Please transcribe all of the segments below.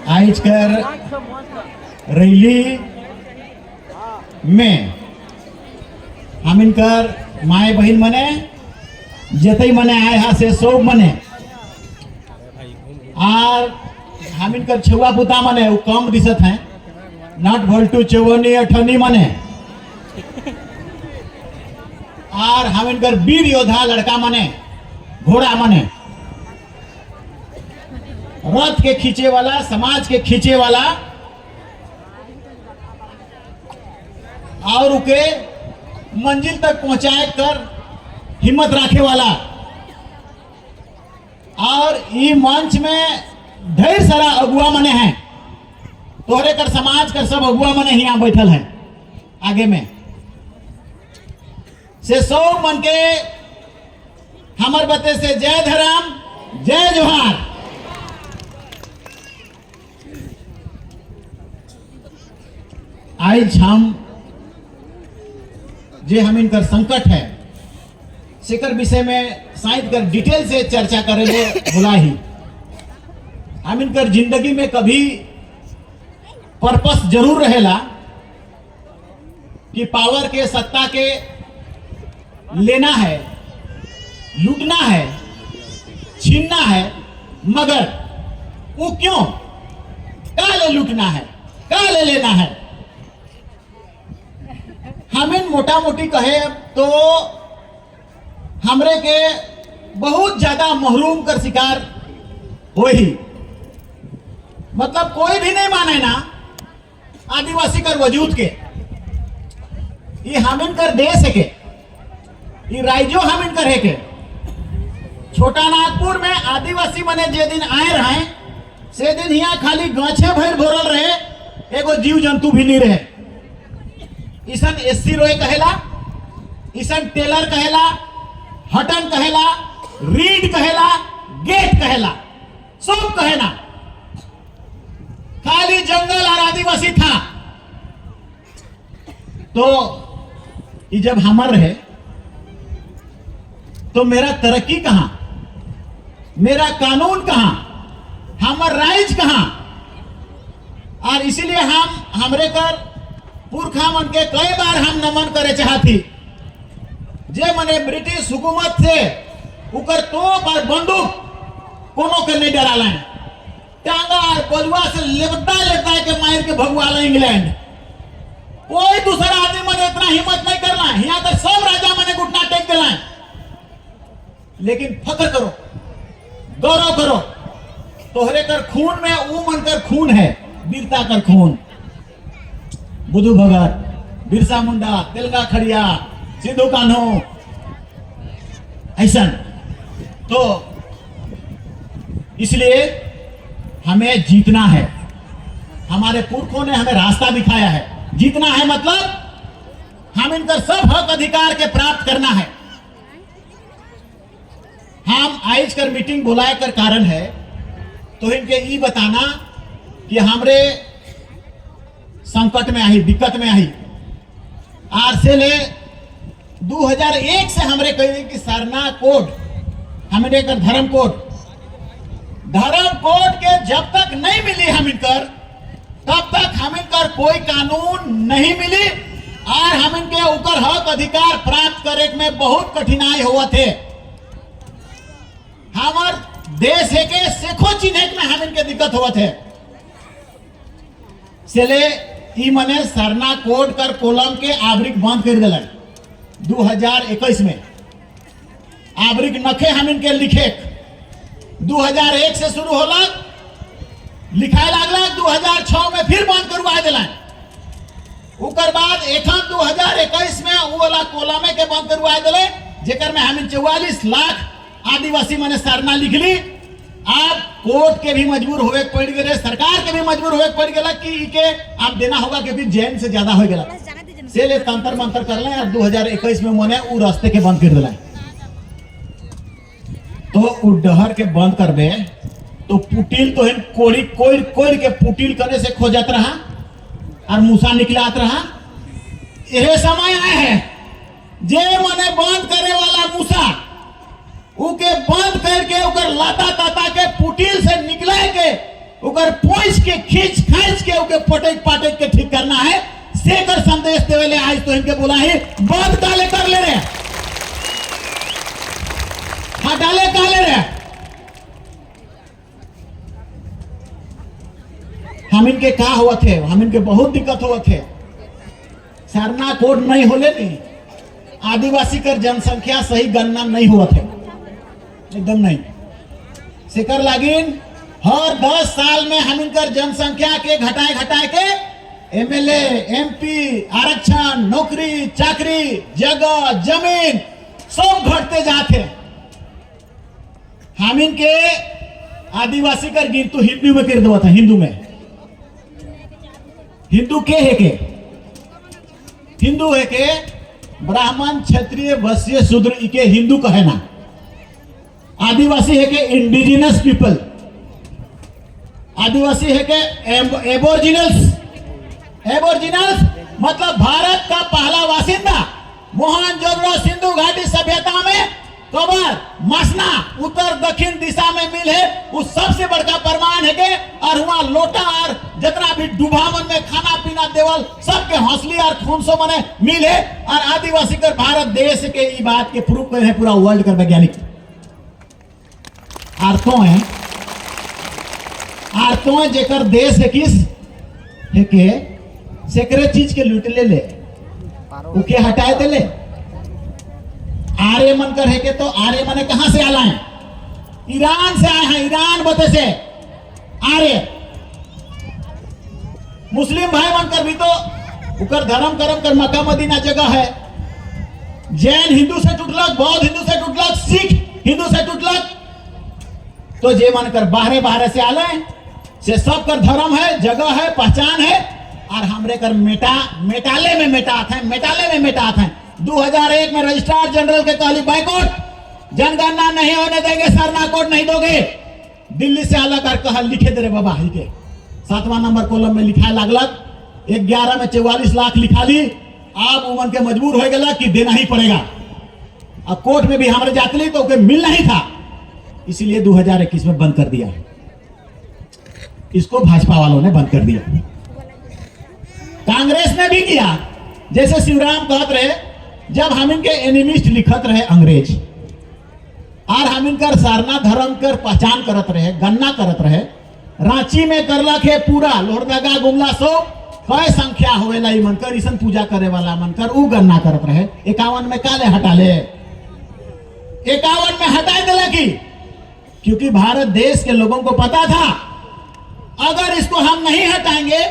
आज कर रैली में हम इनकर माए बहन मने जतई मने आए हा से सब मने और हम इनकर छुआ पुता मने वो कम दिशत हैं नट भोल्टू चौवनी अठनी मने और हम इनकर वीर योद्धा लड़का मने घोड़ा मने रथ के खींचे वाला समाज के खींचे वाला और उके मंजिल तक पहुंचाए कर हिम्मत रखे वाला और ये मंच में ढेर सारा अगुआ मने हैं तोहरे कर समाज कर सब अगुआ मने यहाँ बैठल हैं आगे में से सौ मन के हमर बते से जय धर्म जय जोहार। आज हम जे हम इनकर संकट है सेकर विषय में शायद कर डिटेल से चर्चा करे ले बुला ही हम इनकर जिंदगी में कभी पर्पस जरूर रहेला कि पावर के सत्ता के लेना है लूटना है छीनना है मगर वो क्यों का ले लूटना है का ले लेना है। हमें मोटा मोटी कहे तो हमरे के बहुत ज्यादा महरूम कर शिकार हो ही मतलब कोई भी नहीं माने ना आदिवासी कर वजूद के ये हमिन कर देश है के ये राज्यो हमिन कर है के छोटा नागपुर में आदिवासी मने जे दिन आए रहे से दिन यहाँ खाली गाछे भर भरल रहे एगो जीव जंतु भी नहीं रहे। ईसन एससी रोय कहेला ईसन टेलर कहेला हटन कहेला रीड कहेला गेट कहेला सब कहेना खाली जंगल और आदिवासी था। तो ये जब हमर रहे तो मेरा तरक्की कहां मेरा कानून कहां हमर राइज कहां और इसीलिए हम हमरे कर पुरखा मन के कई बार हम नमन करे चाहती जे मने ब्रिटिश हुकूमत से उकर तोप और बंदूक कोनो के नहीं डराला टांगा और बलुआ से लेपटा के मार के भगवाला इंग्लैंड कोई दूसरा आदमी मने इतना हिम्मत नहीं करना यहाँ तक सब राजा मने घुटना टेक दिला लेकिन फख्र करो गौरव करो तोहरे कर खून में ऊ मन कर खून है वीरता कर खून बुद्धू भगत बिरसा मुंडा तिलका खड़िया सिद्धू कान्हो ऐसा तो इसलिए हमें जीतना है हमारे पुरखों ने हमें रास्ता दिखाया है जीतना है मतलब हम इनका सब हक अधिकार के प्राप्त करना है। हम आज कर मीटिंग बुलाए कर कारण है तो इनके ये बताना कि हमरे संकट में आई दिक्कत में आई आर से ले 2001 से हमरे कहे कि सरना कोड हमरे कर धर्म कोड के जब तक नहीं मिली हम इनकर तब तक हम इनकर कोई कानून नहीं मिली और हम इनके ऊपर हक अधिकार प्राप्त करे में बहुत कठिनाई हुआ थे। हमार देश है के सेखो चिन्ह में हम इनके दिक्कत हुआ थे चले ई मने सरना कोड कर कोलम के आवरिक बंद कर दिला 2021 में आवरिक नखे हम इनके लिखे 2001 से शुरू होला लिखाए लागला 2006 में फिर बंद करवा दिला उकर बाद एखन 2021 में वो वाला कोलमे के बंद करवा दिले जेकर में हम 44 लाख आदिवासी मने सरना लिख ली। आप कोर्ट के भी मजबूर होवे पड़ गए सरकार के भी मजबूर होवे पड़ गया कि के आप देना होगा क्योंकि जैन से ज्यादा हो गया से ले तंत्र मंत्र कर ले और 2021 में मने उ रास्ते के बंद कर दिला तो उ डहर के बंद कर दे तो पुटिल तो कोड़ी कोई के पुटिल करने से खोजत रहा और मूसा निकलात रहा। यह समय आए है जे मने बंद करे वाला मूसा उके बंद करके उकर लाता ताता के पुटिल से निकले के उकर पोइस के खींच खांच के उके पटक पाटक के ठीक करना है। सेकर संदेश देवेले आज तो इनके बोला ही बंद काले कर ले रहे, हटाले काले रहे। हम इनके का हुआ थे, हम इनके बहुत दिक्कत हुआ थे। सरना कोड नहीं होले नहीं, आदिवासी कर जनसंख्या सही गणना नहीं हुआ थे, एकदम नहीं। सिकर लागिन हर 10 साल में हम इनकर जनसंख्या के घटाए के एमएलए एमपी आरक्षण नौकरी चाकरी जगह जमीन सब घटते जाते। हम इनके आदिवासी कर गिनतु हिंदू में कर दो था, हिंदू में हिंदू के है के हिंदू है के ब्राह्मण क्षत्रिय वैश्य शूद्र इके हिंदू कहे ना। आदिवासी है के इंडिजिनस पीपल, आदिवासी है के एबोरिजिनल्स। एबोरिजिनल्स मतलब भारत का पहला बासिंदा। मोहनजोदड़ो सिंधु घाटी सभ्यता में कबर मसना उत्तर दक्षिण दिशा में मिल है, उस सबसे बड़का प्रमाण है के और वहां लोटा और जितना भी डुबावन में खाना पीना देवल सबके हौसली और खूनसो मने मिल है। और आदिवासी कर भारत देश के ई बात के प्रूफ है पूरा वर्ल्ड कर वैज्ञानिक आरतो जेकर देश है किस है के सेकरे चीज के लूट ले उके हटाए दे ले। आर्य मन कर है के तो आर्य मने कहां से आला है? ईरान से आए हैं, ईरान बते से आर्य। मुस्लिम भाई मन कर भी तो उकर धर्म कर्म कर मक्का मदीना जगह है। जैन हिंदू से टूटलक, बौद्ध हिंदू से टूटलक, सिख हिंदू से टूटलक, तो जे मन कर बाहरे से आले से सब कर धर्म है, जगह है, पहचान है। और हमरे कर मेटाले में मेटात हैं। 2001 में रजिस्ट्रार जनरल के कहली बाइकआउट, जनगणना नहीं होने देंगे, सरना कोड नहीं दोगे। दिल्ली से अलग कर कहा लिखे दे रे बाबा ही के 7वां नंबर कॉलम में लिखा लागलक। 11 में 44 लाख लिखा ली। अब उमन के मजबूर हो गया कि देना ही पड़ेगा। अब कोर्ट में भी हमारे जातली तो उके मिल नहीं था, इसलिए 2021 में बंद कर दिया। इसको भाजपा वालों ने बंद कर दिया। कांग्रेस ने भी किया। जैसे शिवराम कहत रहे, जब हम इनके एनिमिस्ट लिखत रहे अंग्रेज और हम इनकर सारना धर्म कर पहचान करत रहे, गणना करत रहे, रांची में करलक है पूरा लोहरदगा गुमला सो कई संख्या होवेला ई मनकर ईसन पूजा करे वाला मनकर उ गणना करत रहे। 51 में काले हटा ले, 51 में हटाए दिला की, क्योंकि भारत देश के लोगों को पता था अगर इसको हम नहीं हटाएंगे,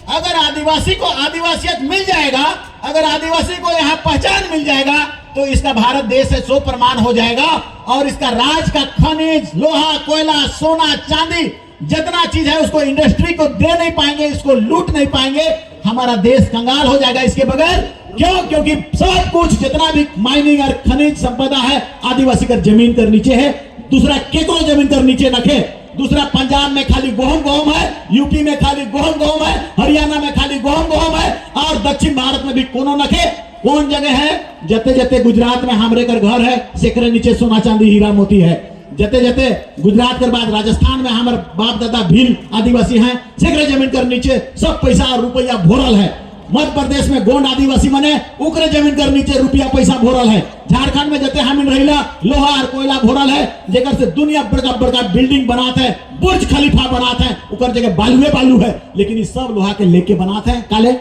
अगर आदिवासी को आदिवासियत मिल जाएगा, अगर आदिवासी को यहाँ पहचान मिल जाएगा, तो इसका भारत देश से सो प्रमाण हो जाएगा और इसका राज का खनिज लोहा कोयला सोना चांदी जितना चीज है उसको इंडस्ट्री को दे नहीं पाएंगे, इसको लूट नहीं पाएंगे। हमारा देश कंगाल हो जाएगा इसके बगैर। क्यों? क्योंकि सब कुछ जितना भी माइनिंग और खनिज संपदा है आदिवासी का जमीन कर नीचे है। दूसरा केकरो जमीन कर नीचे रखे। दूसरा पंजाब में खाली गेहूं है, यूपी में खाली गेहूं है, हरियाणा में खाली गेहूं है, और दक्षिण भारत में भी कोनो नखे। कौन जगह है? जते जते गुजरात में हमरे कर घर है, सेकरे नीचे सोना चांदी हीरा मोती है। जते जते गुजरात के बाद राजस्थान में हमारे बाप दादा भील आदिवासी हैं, सेकरे जमीन कर नीचे सब पैसा और रुपया भोरल है। मध्य प्रदेश में गोंड आदिवासी मने उकरे जमीन कर नीचे रुपया पैसा भोरल है। झारखंड में जते हम रहिला लोहा और कोयला भोरल है, जेकर से दुनिया बड़का बड़का बिल्डिंग बनाते हैं, बुर्ज खलीफा बनाते हैं, उकर जगह बालू है, लेकिन ये सब लोहा के लेके बनाते हैं काले,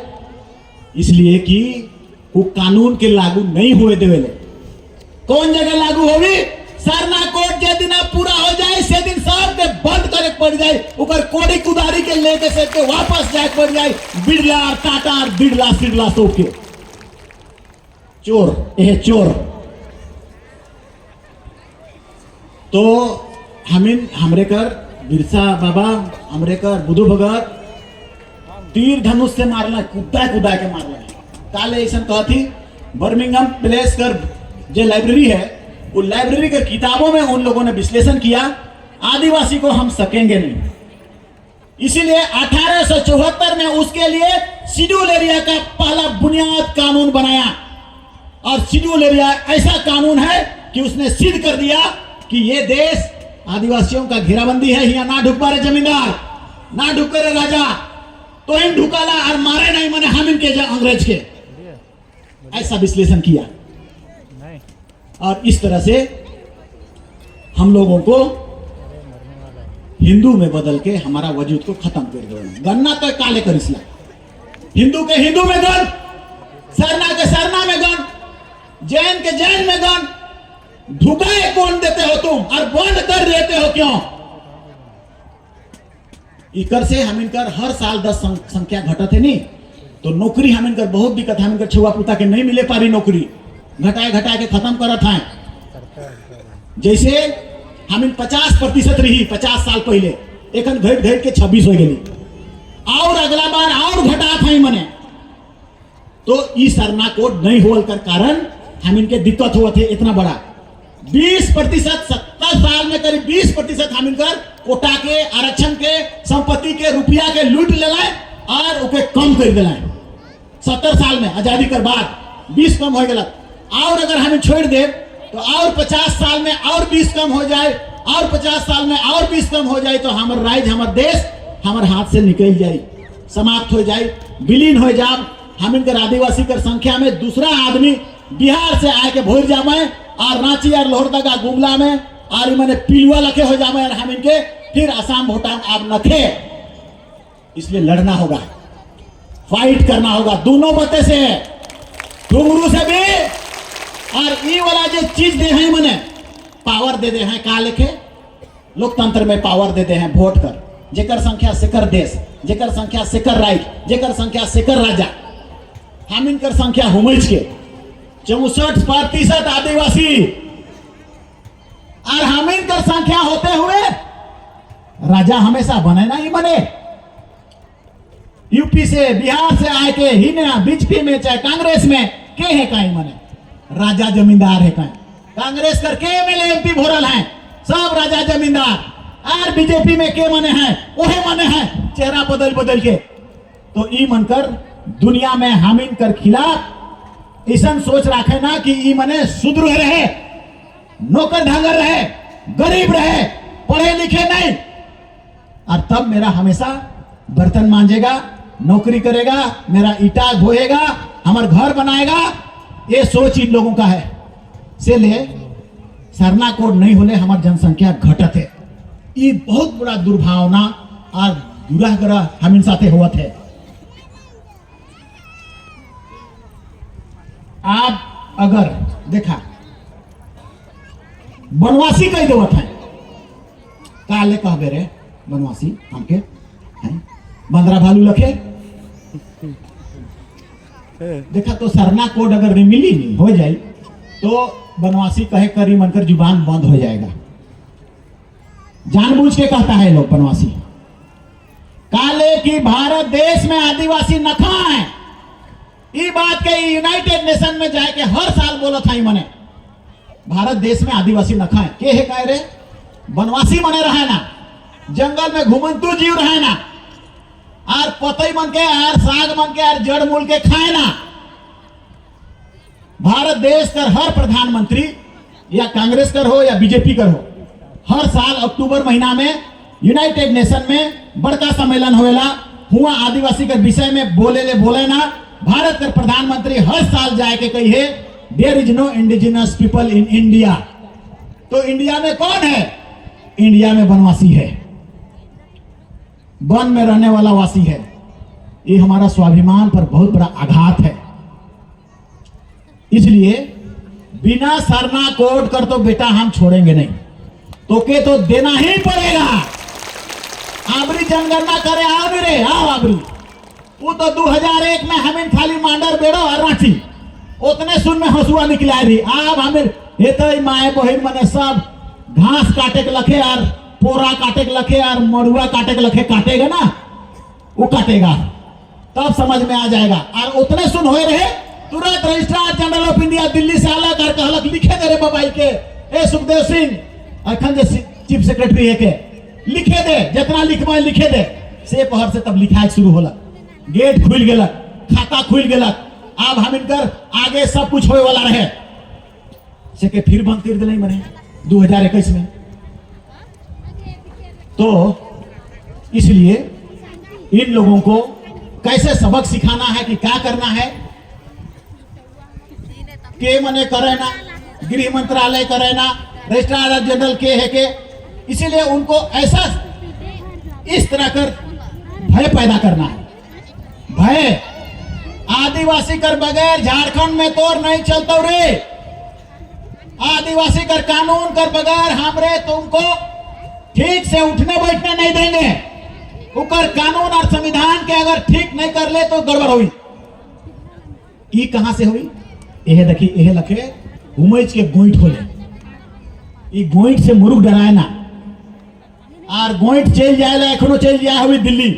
इसलिए कि वो कानून के लागू नहीं हुए देवेले। कौन जगह लागू होगी? सरना कोड जे दिन पूरा हो जाए से दिन सब के बंद करे पड़ जाए, उकर कोड़ी कुदारी के लेके से के वापस जाए पड़ जाए। बिरला टाटा बिरला सिरला सब के चोर ये चोर। तो हमरे कर बिरसा बाबा, हमरे कर बुधु भगत तीर धनुष से मारना, कुदा के मारना। काले ऐसा कहा थी बर्मिंगम प्लेस कर जो लाइब्रेरी है, वो लाइब्रेरी के किताबों में उन लोगों ने विश्लेषण किया आदिवासी को हम सकेंगे नहीं, इसीलिए 1874 में उसके लिए शेड्यूल एरिया का पहला बुनियाद कानून बनाया। और शेड्यूल एरिया ऐसा कानून है कि उसने सिद्ध कर दिया कि ये देश आदिवासियों का घेराबंदी है, यहाँ ना ढुक पा रहे जमींदार, ना ढुके रे राजा तो इन ढुकाला और मारे नहीं मने हम इनके अंग्रेज के, ऐसा विश्लेषण किया। और इस तरह से हम लोगों को हिंदू में बदल के हमारा वजूद को खत्म कर दिया। गन्ना तो काले कर इसला, हिंदू के हिंदू में गन, सरना के सरना में गन, जैन के जैन में गन, धुकाए कौन देते हो तुम और बंद कर देते हो क्यों? इकर से हम इनकर हर साल 10 संख्या घटत है नहीं तो नौकरी हम इनकर बहुत दिक्कत, हम इनकर छुआ पुता के नहीं मिले पारी नौकरी, घटाए के खत्म करत है। जैसे हम इन 50% रही 50 साल पहले, एखन घट के 26 हो गई और अगला बार और घटा था मने, तो ई सरना कोड नहीं होल कर कारण हम इनके दिक्कत हुआ थे इतना बड़ा 20%, 70 साल में करीब 20% हम इनकर कोटा के आरक्षण के संपत्ति के रुपया के लूट ले लाए और उके कम कर दिलाए। 70 साल में आजादी के बाद 20 कम हो गया, और अगर हम छोड़ दे तो और 50 साल में और 20 कम हो जाए, और 50 साल में और 20 कम हो जाए, तो हमारे राज्य हमारे देश हमारे हाथ से निकल जाए, समाप्त हो जाए, विलीन हो जाए। हम इनकर आदिवासी कर संख्या में दूसरा आदमी बिहार से आके भोर जामे और रांची और लोहरदगा गुमला में और मैंने पिलुआ लखे हो जामे और हम इनके फिर असम भूटान आप नखे। इसलिए लड़ना होगा, फाइट करना होगा दोनों बते से, घुंगरू से भी, और ये वाला जो चीज दे हैं मैंने पावर दे दे हैं का लिखे लोकतंत्र में पावर दे दे हैं वोट कर, जेकर संख्या सेकर देश, जेकर संख्या सेकर राइट, जेकर संख्या सेकर राजा। हम इनकर संख्या हुमच के 64% आदिवासी और हम इनकर संख्या होते हुए राजा हमेशा बने ना ही बने। यूपी से बिहार से आए के ही ना बीजेपी में चाहे कांग्रेस में के है काई मने राजा जमींदार है काई, कांग्रेस कर के एमएलए एमपी भोरल हैं सब राजा जमींदार, और बीजेपी में के मने हैं ओहे मने हैं चेहरा बदल बदल के। तो ई मनकर दुनिया में हम इनकर खिलाफ ऐसा सोच रखे ना कि ई मने सुदृढ़ रहे, नौकर ढांगर रहे, गरीब रहे, पढ़े लिखे नहीं, और तब मेरा हमेशा बर्तन मांजेगा, नौकरी करेगा, मेरा ईटा धोएगा, हमारा घर बनाएगा। ये सोच इन लोगों का है से ले सरना कोड नहीं होले हमारी जनसंख्या घटत है। ये बहुत बड़ा दुर्भावना और दुराग्रह हम इन साथे हुआ थे। आप अगर देखा बनवासी कह देवत है काले कहबे रे बनवासी हमके हैं बंदरा भालू लखे देखा तो सरना कोड अगर नहीं मिली नहीं हो जाए तो बनवासी कहे करी मनकर जुबान बंद हो जाएगा। जानबूझ के कहता है लोग बनवासी काले की भारत देश में आदिवासी न खाए, ये बात के यूनाइटेड नेशन में जाके हर साल बोला था मने भारत देश में आदिवासी न खाए के है कह रे बनवासी मने रहे ना, जंगल में घुमंतु जीव रहे ना, और पतई मन के और साग मन के और जड़ मूल के खाए ना। भारत देश कर हर प्रधानमंत्री या कांग्रेस कर हो या बीजेपी कर हो, हर साल अक्टूबर महीना में यूनाइटेड नेशन में बड़का सम्मेलन होएला, हुआ आदिवासी के विषय में बोले ना। भारत के प्रधानमंत्री हर साल जाके कही है there is no indigenous people in India. तो इंडिया में कौन है? इंडिया में बनवासी है, वन में रहने वाला वासी है। ये हमारा स्वाभिमान पर बहुत बड़ा आघात है। इसलिए बिना सरना कोड कर तो बेटा हम छोड़ेंगे नहीं, तो के तो देना ही पड़ेगा। आबरी जनगणना करे आओ रे आओ आबरी, वो तो 2001 में हमें खाली मांडर बेड़ो और रांची उतने सुन में हंसुआ निकला रही। अब हमें हेतई माए बहन मने सब घास काटे के लखे और पोरा काटे के लखे और मड़ुआ काटे के लखे काटेगा ना, वो काटेगा तब समझ में आ जाएगा। और उतने सुन हो रहे तुरंत registrar general of India Delhi से आला कर कहलक लिखे दे रे मोबाइल के ए सुखदेव सिंह अखन जे चीफ सेक्रेटरी है के लिखे दे, जितना लिखवा लिखे दे से पहर से तब लिखाई शुरू होला। गेट खुल गेलक, खाता खुल गेलक, अब हम इनकर आगे सब कुछ होए वाला रहे से के फिर बंद कर दिले मने 2021 में। तो इसलिए इन लोगों को कैसे सबक सिखाना है कि क्या करना है, के मने करे ना, गृह मंत्रालय करे ना, रजिस्ट्रार जनरल के है के, इसीलिए उनको ऐसा इस तरह कर भय पैदा करना है। भय आदिवासी कर बगैर झारखंड में तो नहीं चलता रे, आदिवासी कर कानून कर बगैर हमरे तुमको ठीक से उठने बैठने नहीं देंगे। उकर कानून और संविधान के अगर ठीक नहीं कर ले तो गड़बड़ हुई। ये कहां से हुई? यह देखिए, यह लखे उमैच के गोइठ होले, ये गोइठ से मुरुख डराए ना, और गोइठ चल जाए, एखनो चल जाए हुई दिल्ली।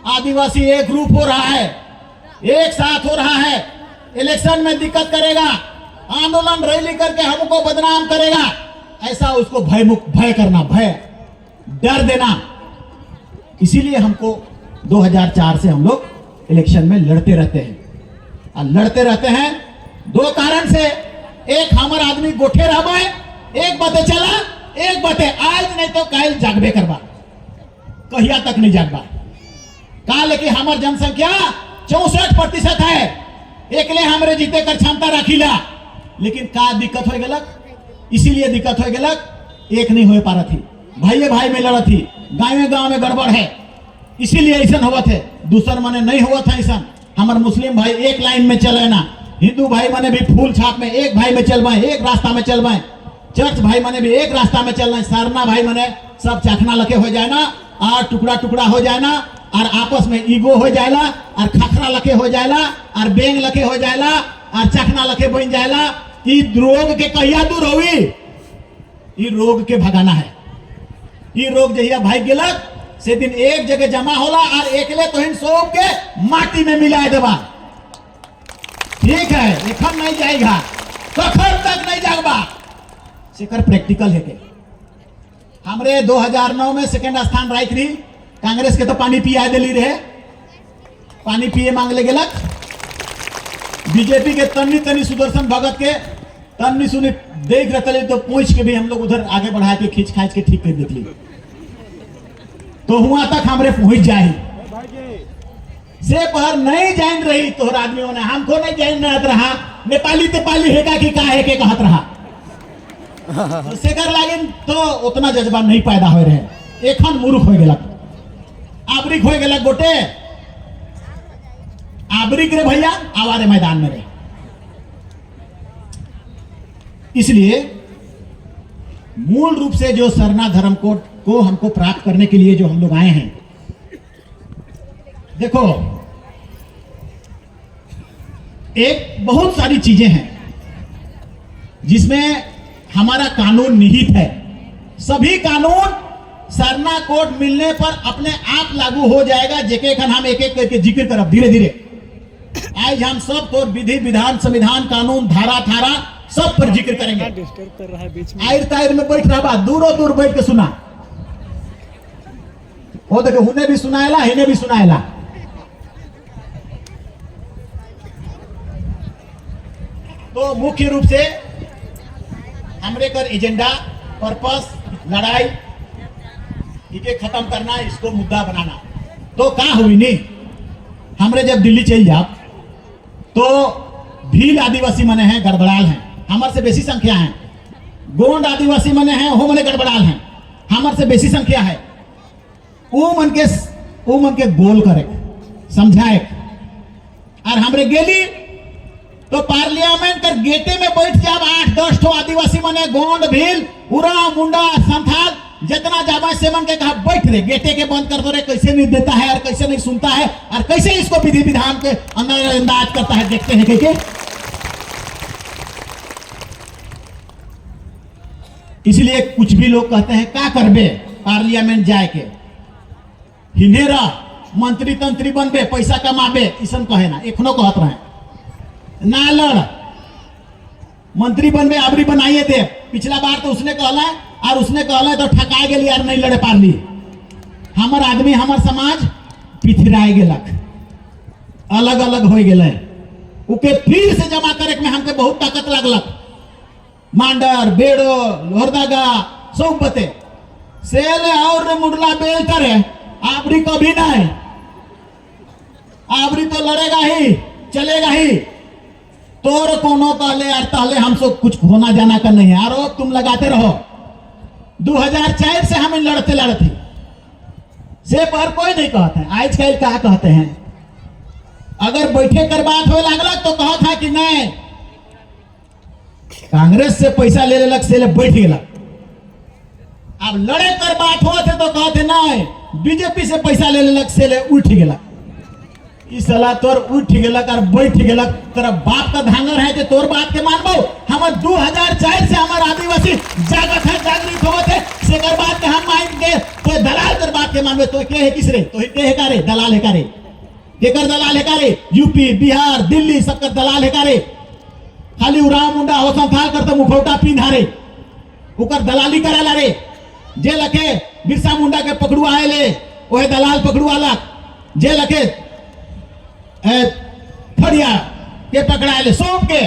आदिवासी एक रूप हो रहा है, एक साथ हो रहा है, इलेक्शन में दिक्कत करेगा, आंदोलन रैली करके हमको बदनाम करेगा, ऐसा उसको भय करना, भय डर देना। इसीलिए हमको 2004 से हम लोग इलेक्शन में लड़ते रहते हैं, और लड़ते रहते हैं दो कारण से। एक हमार आदमी गोठे रहा, एक बातें चला, एक बातें आज नहीं तो कल जागबे करबा, कहिया तक नहीं जागबा। कहा लेकिन हमार जनसंख्या 64% है, एकले हमरे जीते कर क्षमता रखीला, लेकिन का दिक्कत हो गलक, इसीलिए दिक्कत हो गलक, एक नहीं हो पा रहा थी, भाई भाई में लड़ा थी, गांव में गड़बड़ है, इसीलिए ऐसा हुआ थे। दूसर मने नहीं हुआ था ऐसा। हमारे मुस्लिम भाई एक लाइन में चले ना, हिंदू भाई मने भी फूल छाप में एक भाई में चल पाए, एक रास्ता में चल पाए, चर्च भाई मने भी एक रास्ता में चल रहे, सरना भाई मने सब चखना लखे हो जाए ना, और टुकड़ा टुकड़ा हो जाए ना, और आपस में ईगो हो जाएला, और खखरा लखे हो जाएला, और बेंग लखे हो जाएला, और चखना लखे बन जाएला। ये रोग के कहिया दूर होई? ये रोग के भगाना है। ये रोग जहिया भाग गेलक से दिन एक जगह जमा होला, और एकले तो सब के माटी में मिला देवा। ठीक है, एखन नहीं जाएगा, कखर तक नहीं जागबा, सेकर प्रैक्टिकल है के। हमरे 2009 में सेकंड स्थान राइट रही, कांग्रेस के तो पानी पिया दिली रहे, पानी पिए मांगले गेलक। बीजेपी के तन्नी तन्नी सुदर्शन भगत के तन्नी सुनी देख रहे तो पूछ के भी हम लोग उधर आगे बढ़ा के खींच खाच के ठीक कर देती, तो हुआ तक हमरे पहुंच जाए से पर नहीं जान रही तोहर आदमियों ने, हमको नहीं जान रहा, नेपाली तेपाली है कि का है के कहत रहा, सेकर लागिन तो उतना जज्बा नहीं पैदा हो रहे। एखन मूर्ख हो गलक, आबरिक हो गलक, गोटे आबरिक रे भैया, आवारे मैदान में रहे। इसलिए मूल रूप से जो सरना धर्म कोड को हमको प्राप्त करने के लिए जो हम लोग आए हैं, देखो एक बहुत सारी चीजें हैं जिसमें हमारा कानून निहित है। सभी कानून सरना कोड मिलने पर अपने आप लागू हो जाएगा, जेके खन हम एक एक करके जिक्र करब धीरे धीरे। आज हम सब तो विधि विधान संविधान कानून धारा थारा सब पर जिक्र करेंगे। डिस्टर्ब कर रहा है बीच में, आयर तायर में बैठ रहा, दूरों दूर बैठ के सुना, वो देखो उन्हें भी सुनाएला, इन्हें भी सुनाएला। तो मुख्य रूप से हमरे कर एजेंडा, पर्पस, लड़ाई इके खत्म करना, इसको मुद्दा बनाना। तो क्या हुई नहीं, हमरे जब दिल्ली चल जाओ तो भील आदिवासी मने हैं, गड़बड़ाल हैं, हमारे से बेसी संख्या है। गोंड आदिवासी मने हैं, वो मने गड़बड़ाल हैं, हमारे से बेसी संख्या है। वो मन के गोल करे, समझाए, और हमरे गेली तो पार्लियामेंट कर गेटे में बैठ के अब 8-10 ठो आदिवासी मने, गोंड भील उरा मुंडा संथाल जितना जाबा से मन के कहा बैठ रे, गेटे के बंद कर दो रे, कैसे नहीं देता है और कैसे नहीं सुनता है और कैसे इसको विधि विधान के अंदर अंदाज करता है, देखते हैं के इसलिए कुछ भी लोग कहते हैं क्या करबे पार्लियामेंट जाए के, हिनेरा मंत्री तंत्री बनबे, पैसा कमाबे, इसन कहे ना, एखनो कहत रहे ना लड़ मंत्री बनबे, आबरी बनाइए दे। पिछला बार तो उसने कहला, और उसने कहला तो ठकाए गेली यार, नहीं लड़े पारली। हमार आदमी हमार समाज पिछड़ाए गेलक, अलग अलग हो गए, उके फिर से जमा करे में हमके बहुत ताकत लगलक। मांडर बेड़ो लोहरदागा सब बते सेले और मुडला बेल करे आबरी कभी नहीं, आबरी तो लड़ेगा ही, चलेगा ही। तोर कोनो कहले यार ताले हमसे कुछ होना जाना का नहीं है, आरोप तुम लगाते रहो। 2004 से हम लड़ते लड़ते से पर कोई नहीं कहते हैं। आज कल क्या कहते हैं, अगर बैठे कर बात हो लगल तो कहा था कि नहीं कांग्रेस से पैसा ले लेलक से ले बैठ गया। अब लड़े कर बात हो थे तो कहते नहीं बीजेपी से पैसा ले लेलक से ले उठ गया। इस सलाह तोर उठ गेलक और बैठ गेलक, तेरा बाप का धांगर है जो तोर बात के मानबो। हम 2004 से हमार आदिवासी जागत है, जागृत हो थे से कर बात के हम मान के तो दलाल कर बात के मानबे। तो के है किसरे, तो के है कारे दलाल है कारे, के कर दलाल है कारे, यूपी बिहार दिल्ली सब कर दलाल है कारे। खाली उराव मुंडा हो संथाल कर तो मुखौटा पिंधारे उकर दलाली करेला रे। जे लखे बिरसा मुंडा के पकड़ुआ है ले ओहे दलाल पकड़ुआला, जे लखे फड़िया के पकड़ा ले सोम के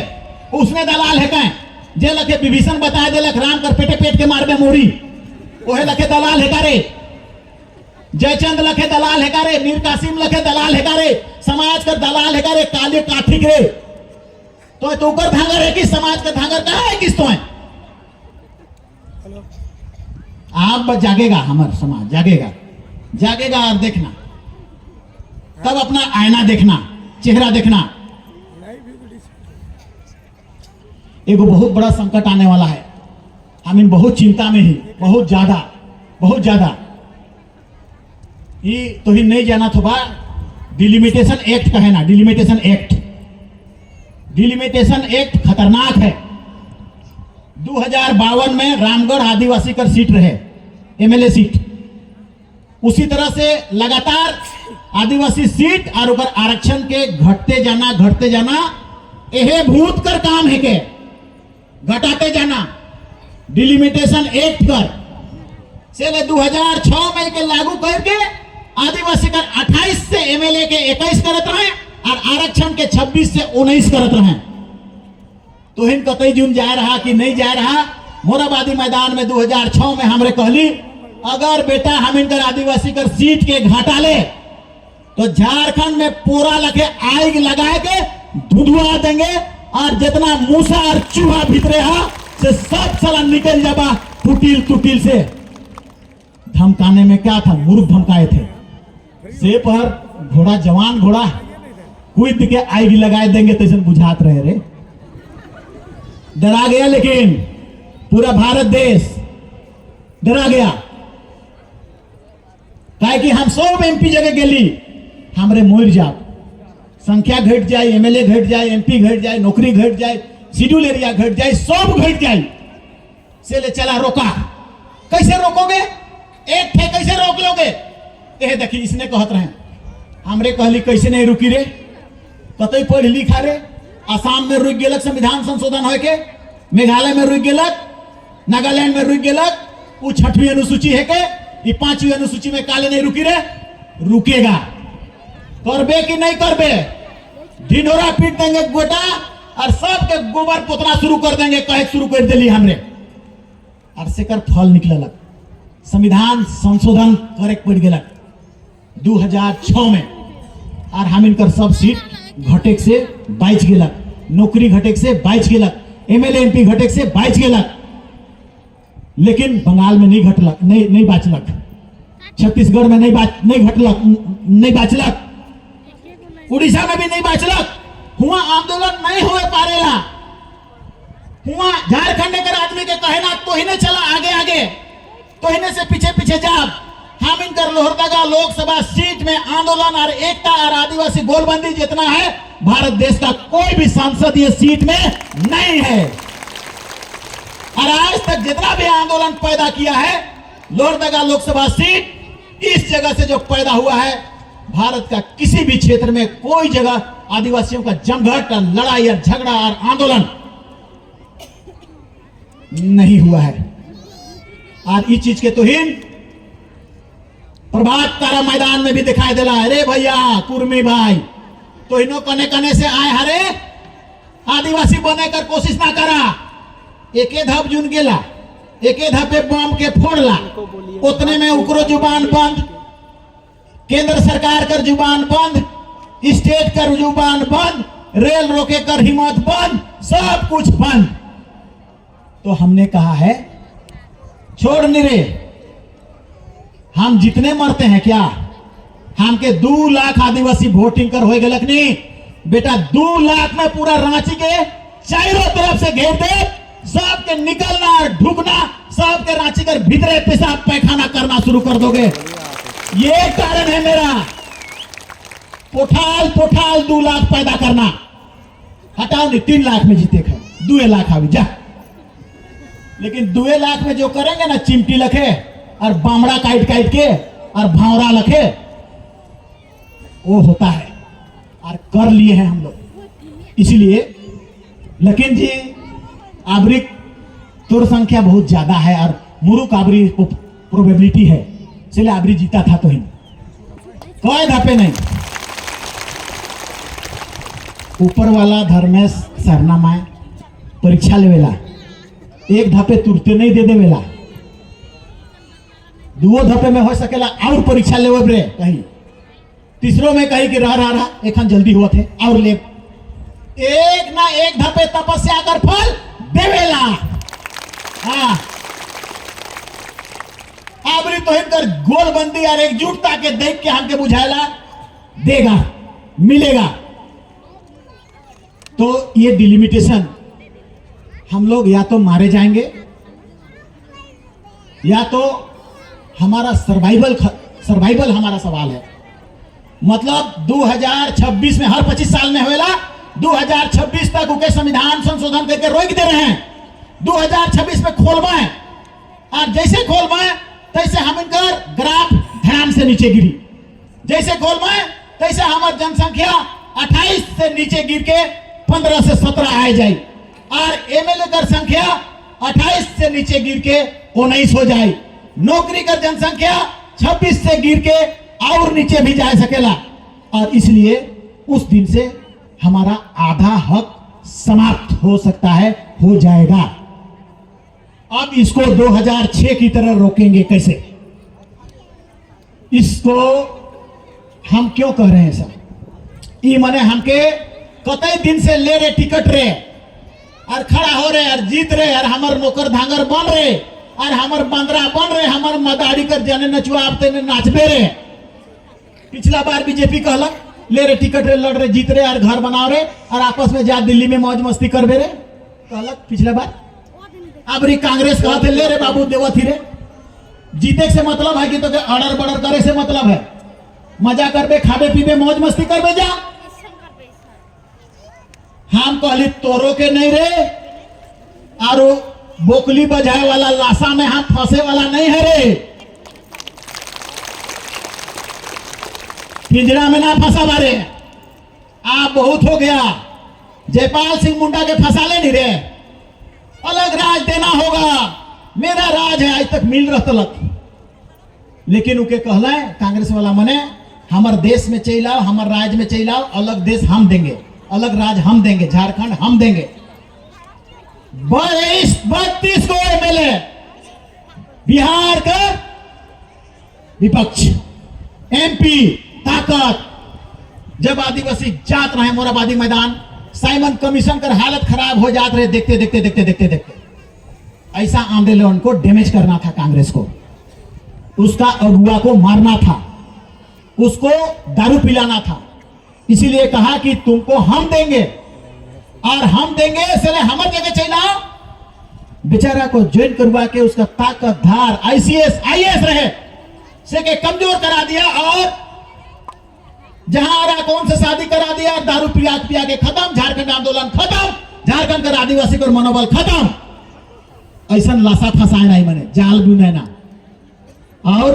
उसने दलाल है कहें। जे लखे विभीषण बता देलक राम कर पेटे पेट के मारबे मोरी ओहे लखे दलाल है कारे। जयचंद लखे दलाल है कारे, मीर कासिम लखे दलाल है कारे, समाज का दलाल है कारे। काले काठी के तो ऊपर धांगर है कि समाज का धांगर कहाँ है किस तो है। आप जागेगा, हमारा समाज जागेगा, जागेगा और देखना तब अपना आईना देखना, चेहरा देखना। एक बहुत बड़ा संकट आने वाला है, हम इन बहुत चिंता में ही, बहुत ज्यादा। ये तो ही नहीं जाना था बा डिलिमिटेशन एक्ट का है ना, डिलिमिटेशन एक्ट खतरनाक है। 2052 में रामगढ़ आदिवासी कर सीट रहे एमएलए सीट, उसी तरह से लगातार आदिवासी सीट और आरक्षण के घटते जाना यह भूत कर काम है के घटाते जाना। डिलिमिटेशन एक्ट कर से 2006 में के लागू करके आदिवासी कर 28 से एमएलए के 21 करत रहे और आरक्षण के 26 से 19 करत रहे। तो हिन कतई जून जा रहा कि नहीं जा रहा। मोराबादी मैदान में 2006 में हमरे कहली अगर बेटा हम इनकर आदिवासी कर सीट के घाटा ले तो झारखंड में पूरा लगे आग लगा के धुधुआ देंगे और जितना मूसा और चूहा भीतरे हा से सब साला निकल जाबा टुटिल से। धमकाने में क्या था, मूर्ख धमकाए थे। से पर घोड़ा जवान घोड़ा कूद के आग लगाए देंगे तो बुझात रहे रे। डरा गया, लेकिन पूरा भारत देश डरा गया। काहे कि हम सब एमपी जगह गेली हमरे मोर जाओ, संख्या घट जाए, एमएलए घट जाए, एमपी घट जाए, नौकरी घट जाए, शेड्यूल एरिया घट जाए, सब घट जाए। से ले चला रोका, कैसे रोकोगे, एक थे कैसे रोक लोगे। ये देखिए इसने कहत रहे हमरे कहली कैसे नहीं रुकी रे, कतई पढ़ लिखा रे। आसाम में रुक गेलक संविधान संशोधन हो के, मेघालय में रुक गेलक, नागालैंड में रुक गेलक। वो 6वीं अनुसूची है के, ये 5वीं अनुसूची में काले नहीं रुकी रे। रुकेगा, करबे कि नहीं करबे, ढिंढोरा पीट देंगे गोटा और सबके गोबर पोतना शुरू कर देंगे, कहे शुरू कर दिली हमरे। और से कर फल निकलक, संविधान संशोधन करे पड़ गलक 2006 में। और हम इनकर सब सीट घटेक से 22 गेलक, नौकरी घटेक से 22 गेलक, एमएलए एमपी घटेक से 22 गेलक। लेकिन बंगाल में नहीं घटलक, नहीं बाचलक, छत्तीसगढ़ में नहीं घटलक, नहीं बाचलक, उड़ीसा में भी नहीं बाचलक। हुआ आंदोलन नहीं हुए पारेला, हुआ झारखंड के आदमी के कहना तो ही नहीं चला आगे, तो ही से पीछे जाब। हम इनकर लोहरदगा लोकसभा सीट में आंदोलन और एकता और आदिवासी गोलबंदी जितना है भारत देश का कोई भी सांसद ये सीट में नहीं है। और आज तक जितना भी आंदोलन पैदा किया है लोहरदगा लोकसभा सीट इस जगह से जो पैदा हुआ है, भारत का किसी भी क्षेत्र में कोई जगह आदिवासियों का जमघट और लड़ाई और झगड़ा और आंदोलन नहीं हुआ है। और इस चीज के तोहिन प्रभात तारा मैदान में भी दिखाई देला है। अरे भैया कुर्मी भाई, तोहिनो कने से आए हरे आदिवासी बने कर कोशिश ना करा। एके धप जुन गेला, एके धपे बम के फोड़ला, उतने में उकरो जुबान बंद। केंद्र सरकार कर जुबान बंद, स्टेट कर जुबान बंद, रेल रोके कर हिम्मत बंद, सब कुछ बंद। तो हमने कहा है छोड़ नहीं रे, हम जितने मरते हैं क्या, हमके 2 लाख आदिवासी वोटिंग कर हो गलक नहीं बेटा, 2 लाख में पूरा रांची के चारों तरफ से घेर दे, सबके निकलना ढुकना, सबके रांची कर भीतरे पेशाब पैखाना करना शुरू कर दोगे। ये कारण है मेरा, पोठाल पोठाल 2 लाख पैदा करना। हटाओ नहीं, 3 लाख में जीते खा, 2 लाख आवी जा। लेकिन 2 लाख में जो करेंगे ना, चिमटी लखे और बामड़ा काट काट के और भावरा लखे, वो होता है और कर लिए हैं हम लोग। इसलिए लेकिन जी आबरी तुर संख्या बहुत ज्यादा है और मुरुक आबरी प्रोबेबिलिटी है, इसलिए आबरी जीता था। तो ही कोई धापे नहीं, ऊपर वाला धर्मेश सरनामा परीक्षा लेवेला, एक धापे तुरते नहीं दे देवेला, 2 धापे में हो सकेला और परीक्षा लेवे रे, कहीं तीसरों में कहीं कि रहा एक जल्दी हुआ थे और ले, एक ना एक धापे तपस्या कर फल देवेला। हाँ, आबरी तो इनकर गोलबंदी और एकजुटता के देख के हमके बुझाएला देगा, मिलेगा। तो ये डिलिमिटेशन हम लोग या तो मारे जाएंगे या तो हमारा सर्वाइवल हमारा सवाल है। मतलब 2026 में हर 25 साल में होएला, 2026 तक उनके संविधान संशोधन करके रोक दे रहे हैं, 2026 में खोलवाएं, और जैसे खोलवाएं तैसे हम इनकर ग्राफ ध्यान से नीचे गिरी, जैसे खोलवाएं तैसे हमारी जनसंख्या 28 से नीचे गिर के 15 से 17 आ जाए, और एमएलए कर संख्या 28 से नीचे गिर के 19 हो जाए, नौकरी कर जनसंख्या 26 से गिर के और नीचे भी जा सकेला। और इसलिए उस दिन से हमारा आधा हक समाप्त हो सकता है, हो जाएगा। अब इसको 2006 की तरह रोकेंगे कैसे? इसको हम क्यों कह रहे हैं सर? ये माने हमके कतई दिन से ले रहे टिकट रे और खड़ा हो रहे और जीत रहे और हमार नौकर धांगर बन रहे और हमार बंदरा बन रहे, हमार मदारी कर जाने नचुआ आपते ने नाचबे रे। पिछला बार बीजेपी कहलक ले रे टिकट रे, लड़ रहे, जीत रहे और घर बना रहे और आपस में जा दिल्ली में मौज मस्ती करबे रे, कहलक पिछला बार। अबरी कांग्रेस कहा थे ले रे बाबू देवत ही रे, जीते से मतलब है कि तो अड़र बड़र करे से मतलब है, मजा करबे, खाबे पीबे, मौज मस्ती करबे जा। हम कहली तोरो के नहीं रे, और बोकली बजाए वाला लाशा में हम फंसे वाला नहीं है रे, पिंजरा में ना फंसा बारे। आप बहुत हो गया, जयपाल सिंह मुंडा के फंसा ले नहीं रे, अलग राज देना होगा, मेरा राज है, आज तक मिल रहा तलक। लेकिन उनके कहला कांग्रेस वाला मने हमार देश में चलाओ, हमार राज्य में चलाओ, अलग देश हम देंगे, अलग राज हम देंगे, झारखंड हम देंगे। 32 को एमएलए बिहार का विपक्ष, एमपी ताकत, जब आदिवासी जात रहे मोराबादी मैदान, साइमन कमीशन कर हालत खराब हो जात रहे, देखते देखते देखते देखते देखते ऐसा आंदोलन को डैमेज करना था कांग्रेस को, उसका अगुआ को मारना था, उसको दारू पिलाना था। इसीलिए कहा कि तुमको हम देंगे और हम देंगे, इसलिए हमारे जगह चलाओ। बेचारा को ज्वाइन करवा के उसका ताकत धार आईसीएस आईएएस रहे से के कमजोर करा दिया, और जहां आ रहा कौन से शादी करा दिया, दारू पिया पिया के खत्म, झारखंड आंदोलन खत्म, झारखंड का आदिवासी को मनोबल खत्म। ऐसा लाशा फंसाए नहीं मने, जाल बुने ना और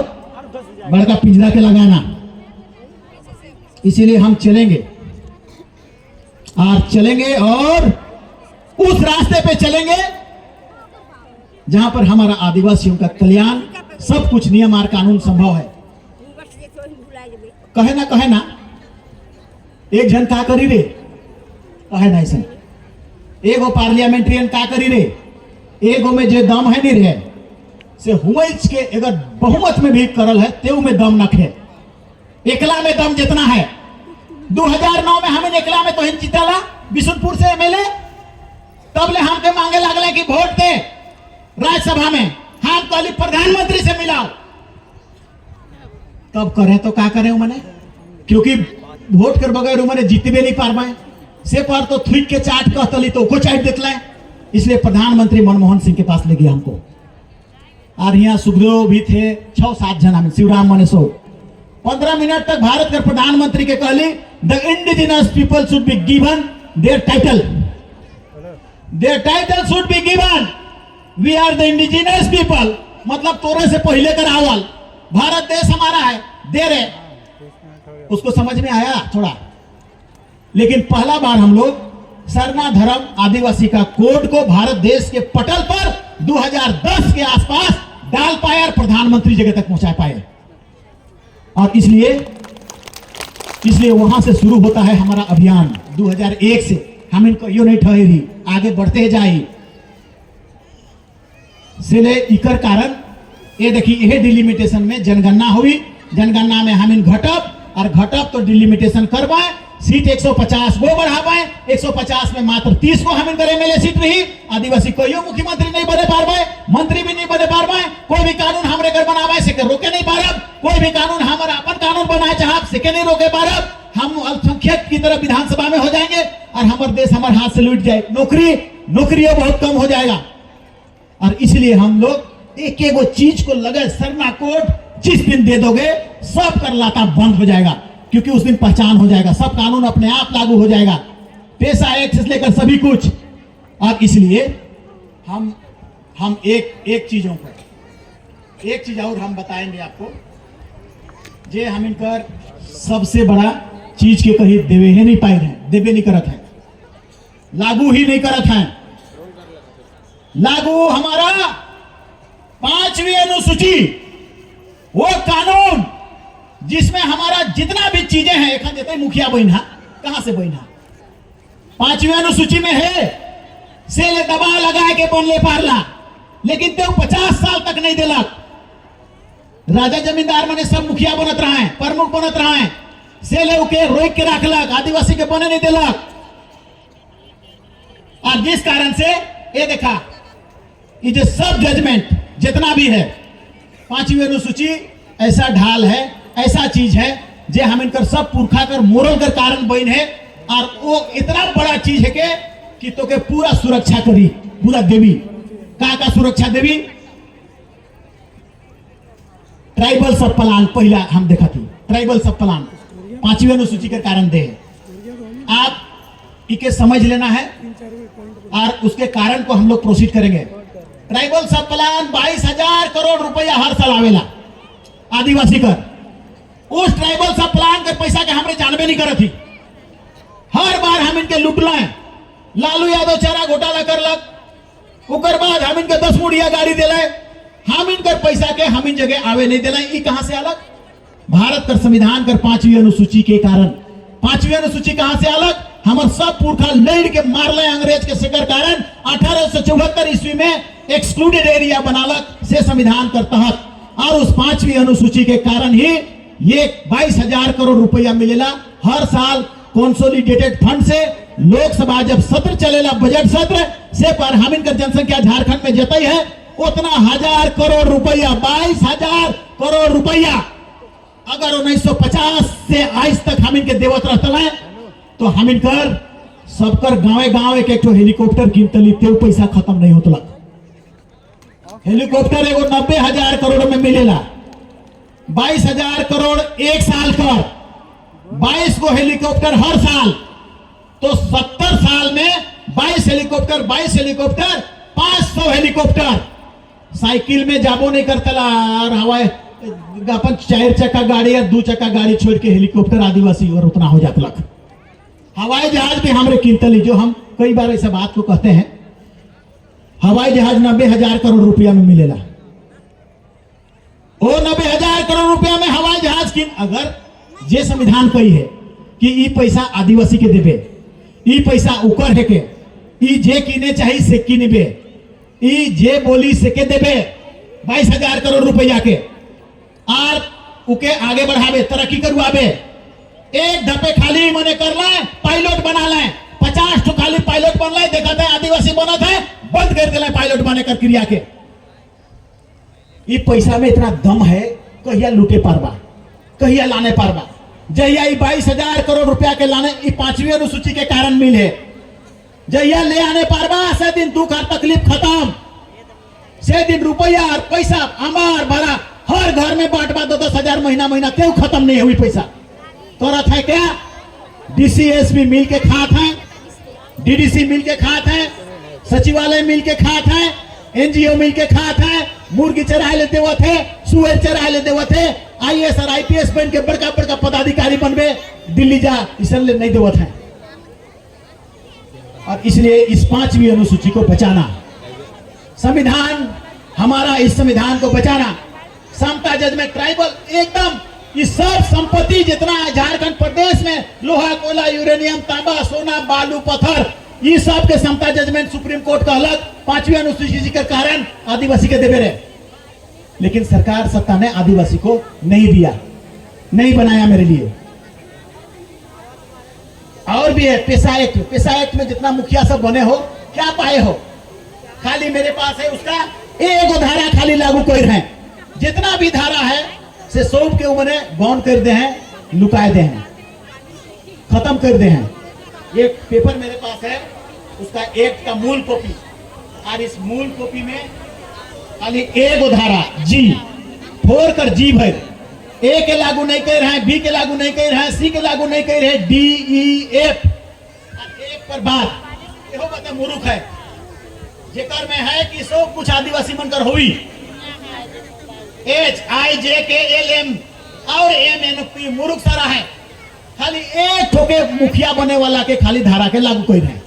बड़का पिंजरा के लगाना। इसीलिए हम चलेंगे और चलेंगे और उस रास्ते पे चलेंगे जहां पर हमारा आदिवासियों का कल्याण, सब कुछ नियम और कानून संभव है। कहे ना एक जन का करी रे, कहे ना ऐसा एगो पार्लियामेंट्रियन का करी रे, एगो में जो दम है नहीं रे से हुमच के अगर बहुमत में भी करल है तेऊ में दम नखे, एकला में दम जितना है। 2009 में हमें एकला में तो हिन जीतला बिशुनपुर से एमएलए, तब ले हमके मांगे लगले कि वोट दे राज्यसभा में, हम कहली प्रधानमंत्री से मिलाओ, तब करें तो क्या करें मैंने, क्योंकि वोट कर बगैर मैंने जीतबे नहीं पार पाए से पर तो थुक के चाट कहतली तो को चाट देते, इसलिए प्रधानमंत्री मनमोहन सिंह के पास ले गया हमको। और यहाँ सुखदेव भी थे, 6-7 जना में शिवराम मनेसो। 15 मिनट तक भारत के प्रधानमंत्री के कहली the indigenous people should be given their title, their title should be given, we are the indigenous people, मतलब तोरे से पहले कर आवल, भारत देश हमारा है, दे रहे। उसको समझ में आया थोड़ा, लेकिन पहला बार हम लोग सरना धर्म आदिवासी का कोड को भारत देश के पटल पर 2010 के आसपास डाल पाए और प्रधानमंत्री जगह तक पहुंचा पाए। और इसलिए वहां से शुरू होता है हमारा अभियान 2001 से। हम इनको यो नहीं ठहरी, आगे बढ़ते जाए से ले इकर कारण ये देखिए, यह डिलिमिटेशन में जनगणना हुई, जनगणना में हम इन घटब और घटब तो डिलिमिटेशन करवाए, सीट 150 वो बढ़ावाए, 150 में मात्र 30 को हम इनकर एमएलए सीट रही। आदिवासी कोई मुख्यमंत्री नहीं बने पार पाए, मंत्री भी नहीं बने पार पाए, कोई भी कानून हमरे घर बनावे से रोके नहीं पारब, कोई भी कानून हमारा अपन कानून बनाए चाहे से नहीं रोके पारब, हम अल्पसंख्यक की तरह विधानसभा में हो जाएंगे और हमारे देश हमारे हाथ से लूट जाए, नौकरियां बहुत कम हो जाएगा। और इसलिए हम लोग एक एक चीज को लगे सरना कोड जिस दिन दे दोगे सब कर लाता बंद हो जाएगा, क्योंकि उस दिन पहचान हो जाएगा, सब कानून अपने आप लागू हो जाएगा, पैसा एक्ट से लेकर सभी कुछ। और इसलिए हम एक चीजों पर एक चीज और हम बताएंगे आपको, जे हम इनकर सबसे बड़ा चीज के कहीं देवे ही नहीं पाए हैं, देवे नहीं करत है, लागू ही नहीं करत है। लागू हमारा 5वीं अनुसूची, वो कानून जिसमें हमारा जितना भी चीजें हैं, एक देते हैं मुखिया बहिना, कहां से बहिना 5वीं अनुसूची में है, से ले दबाव लगाए के बनले पारला, लेकिन ते 50 साल तक नहीं दिलक। राजा जमींदार मने सब मुखिया बनत रहा है, प्रमुख बनत रहा है, से ले के रोक के रखलक, आदिवासी के बने नहीं दिलक। और जिस कारण से ये देखा, ये जो सब जजमेंट जितना भी है 5वीं अनुसूची ऐसा ढाल है, ऐसा चीज है जे हम इनकर सब पुरखा कर मोरल कर कारण बन है। और वो इतना बड़ा चीज है कि तो के पूरा सुरक्षा करी, पूरा देवी का सुरक्षा देवी। ट्राइबल सब प्लान पहला हम देखा थी, ट्राइबल सब प्लान 5वीं अनुसूची के कारण दे, आप इके समझ लेना है और उसके कारण को हम लोग प्रोसीड करेंगे। ट्राइबल सब प्लान 22,000 करोड़ रुपया हर साल आवेला आदिवासी कर, उस ट्राइबल सब प्लान के पैसा के हमरे जानबे नहीं करत थी, हर बार हम इनके लुटला है। लालू यादव चारा घोटाला करलक, उकर बाद हम इनके 10 मुड़िया गाड़ी दिले, हम इनकर पैसा के हम इन जगह आवे नहीं दिला। ये कहां से अलग? भारत का संविधान कर 5वीं अनुसूची के कारण। 5वीं अनुसूची कहां से अलग? हमारे सब पुरखा लड़ के मारले अंग्रेज के शिकर कारण 1874 ईस्वी में एक्सक्लूडेड एरिया बनालक से संविधान कर तहत, और उस 5वीं अनुसूची के कारण ही ये 22,000 करोड़ रुपया मिलेला हर साल कंसोलिडेटेड फंड से। लोकसभा जब सत्र चलेला, बजट सत्र से पर हम इनकर जनसंख्या झारखंड में जतई है उतना 1,000 करोड़ रुपया, 22,000 करोड़ रुपया अगर 1950 से आज तक हम इनके देवत रहते हैं, तो हम इनकर सबकर गाँव गाँव एक एक हेलीकॉप्टर कीमतली तेव पैसा खत्म नहीं होता। हेलीकॉप्टर एगो 90,000 करोड़ में मिलेला, 22,000 करोड़ एक साल कर, 22 को हेलीकॉप्टर हर साल, तो 70 साल में 22 हेलीकॉप्टर 500 हेलीकॉप्टर। साइकिल में जाबो नहीं करता और हवाई अपन 4 चक्का गाड़ी या 2 चक्का गाड़ी छोड़ के हेलीकॉप्टर आदिवासी और उतना हो जाता लग। हवाई जहाज भी हमारे कीमतली, जो हम कई बार ऐसा बात को कहते हैं, हवाई जहाज 90,000 करोड़ रुपया में मिलेला। वो 90,000 करोड़ रुपया में हवाई जहाज की, अगर जे संविधान कही है कि ई पैसा आदिवासी के देवे, ई पैसा उकर है के, ई जे किने चाहिए से किनबे, ई जे बोली से के देवे 22,000 करोड़ रुपया के, और उके आगे बढ़ावे, तरक्की करवावे। एक धपे खाली मने कर ले, पायलट बना ले, 50 ठो खाली पायलट बन ले, देखा था आदिवासी बनत है, बंद कर दिले पायलट बने कर क्रिया के। ये पैसा में इतना दम है, कहिया लूटे पारबा, कहिया लाने पारबा। जहिया 22,000 करोड़ रुपया के लाने 5वीं अनुसूची के कारण मिले, जहिया ले आने पारबा से दिन दुख और तकलीफ खत्म, से दिन रुपया और पैसा हमार भरा हर घर में बांटवा 10,000 महीना महीना क्यों खत्म नहीं हुई पैसा। तोरत है क्या? डीसीएसपी मिल के खात है, डीडीसी मिल के खात है, सचिवालय मिल के खात है, एनजीओ मिल के खात है, मुर्गी चराए ले देवत है, सुअर चराए ले देवत है, आईएएस और आईपीएस बन के बड़का बड़का पदाधिकारी बनबे, दिल्ली जा, इसलिए नहीं देवत है। और इसलिए इस 5वीं अनुसूची को बचाना, संविधान हमारा, इस संविधान को बचाना, समता जजमेंट ट्राइबल एकदम इस सब संपत्ति जितना झारखंड प्रदेश में लोहा कोयला यूरेनियम तांबा सोना बालू पत्थर ये सब के समता जजमेंट सुप्रीम कोर्ट का अलग 5वीं अनुसूची के कारण आदिवासी के देवे रहे। लेकिन सरकार सत्ता ने आदिवासी को नहीं दिया, नहीं बनाया मेरे लिए। और भी है पेशा एक्ट, पेशा एक्ट में जितना मुखिया सब बने हो क्या पाए हो, खाली मेरे पास है उसका एक धारा खाली लागू कर रहे हैं, जितना भी धारा है से सौंप के उन्हें बॉन्ड कर दे हैं, लुकाए दे हैं, खत्म कर दे हैं। एक पेपर मेरे पास है उसका एक्ट का मूल कॉपी, और इस मूल कॉपी में खाली एक धारा जी फोड़ कर जी भर, ए के लागू नहीं कर रहे हैं, बी के लागू नहीं कर रहे हैं, सी के लागू नहीं कर रहे हैं, डी ई एफ एक पर बात एहो बता मूर्ख है जेकर में है कि सब कुछ आदिवासी बनकर हुई, HIJKLM और MNP मूर्ख सारा है, खाली एक ठोके मुखिया बने वाला के खाली धारा के लागू कर रहे हैं।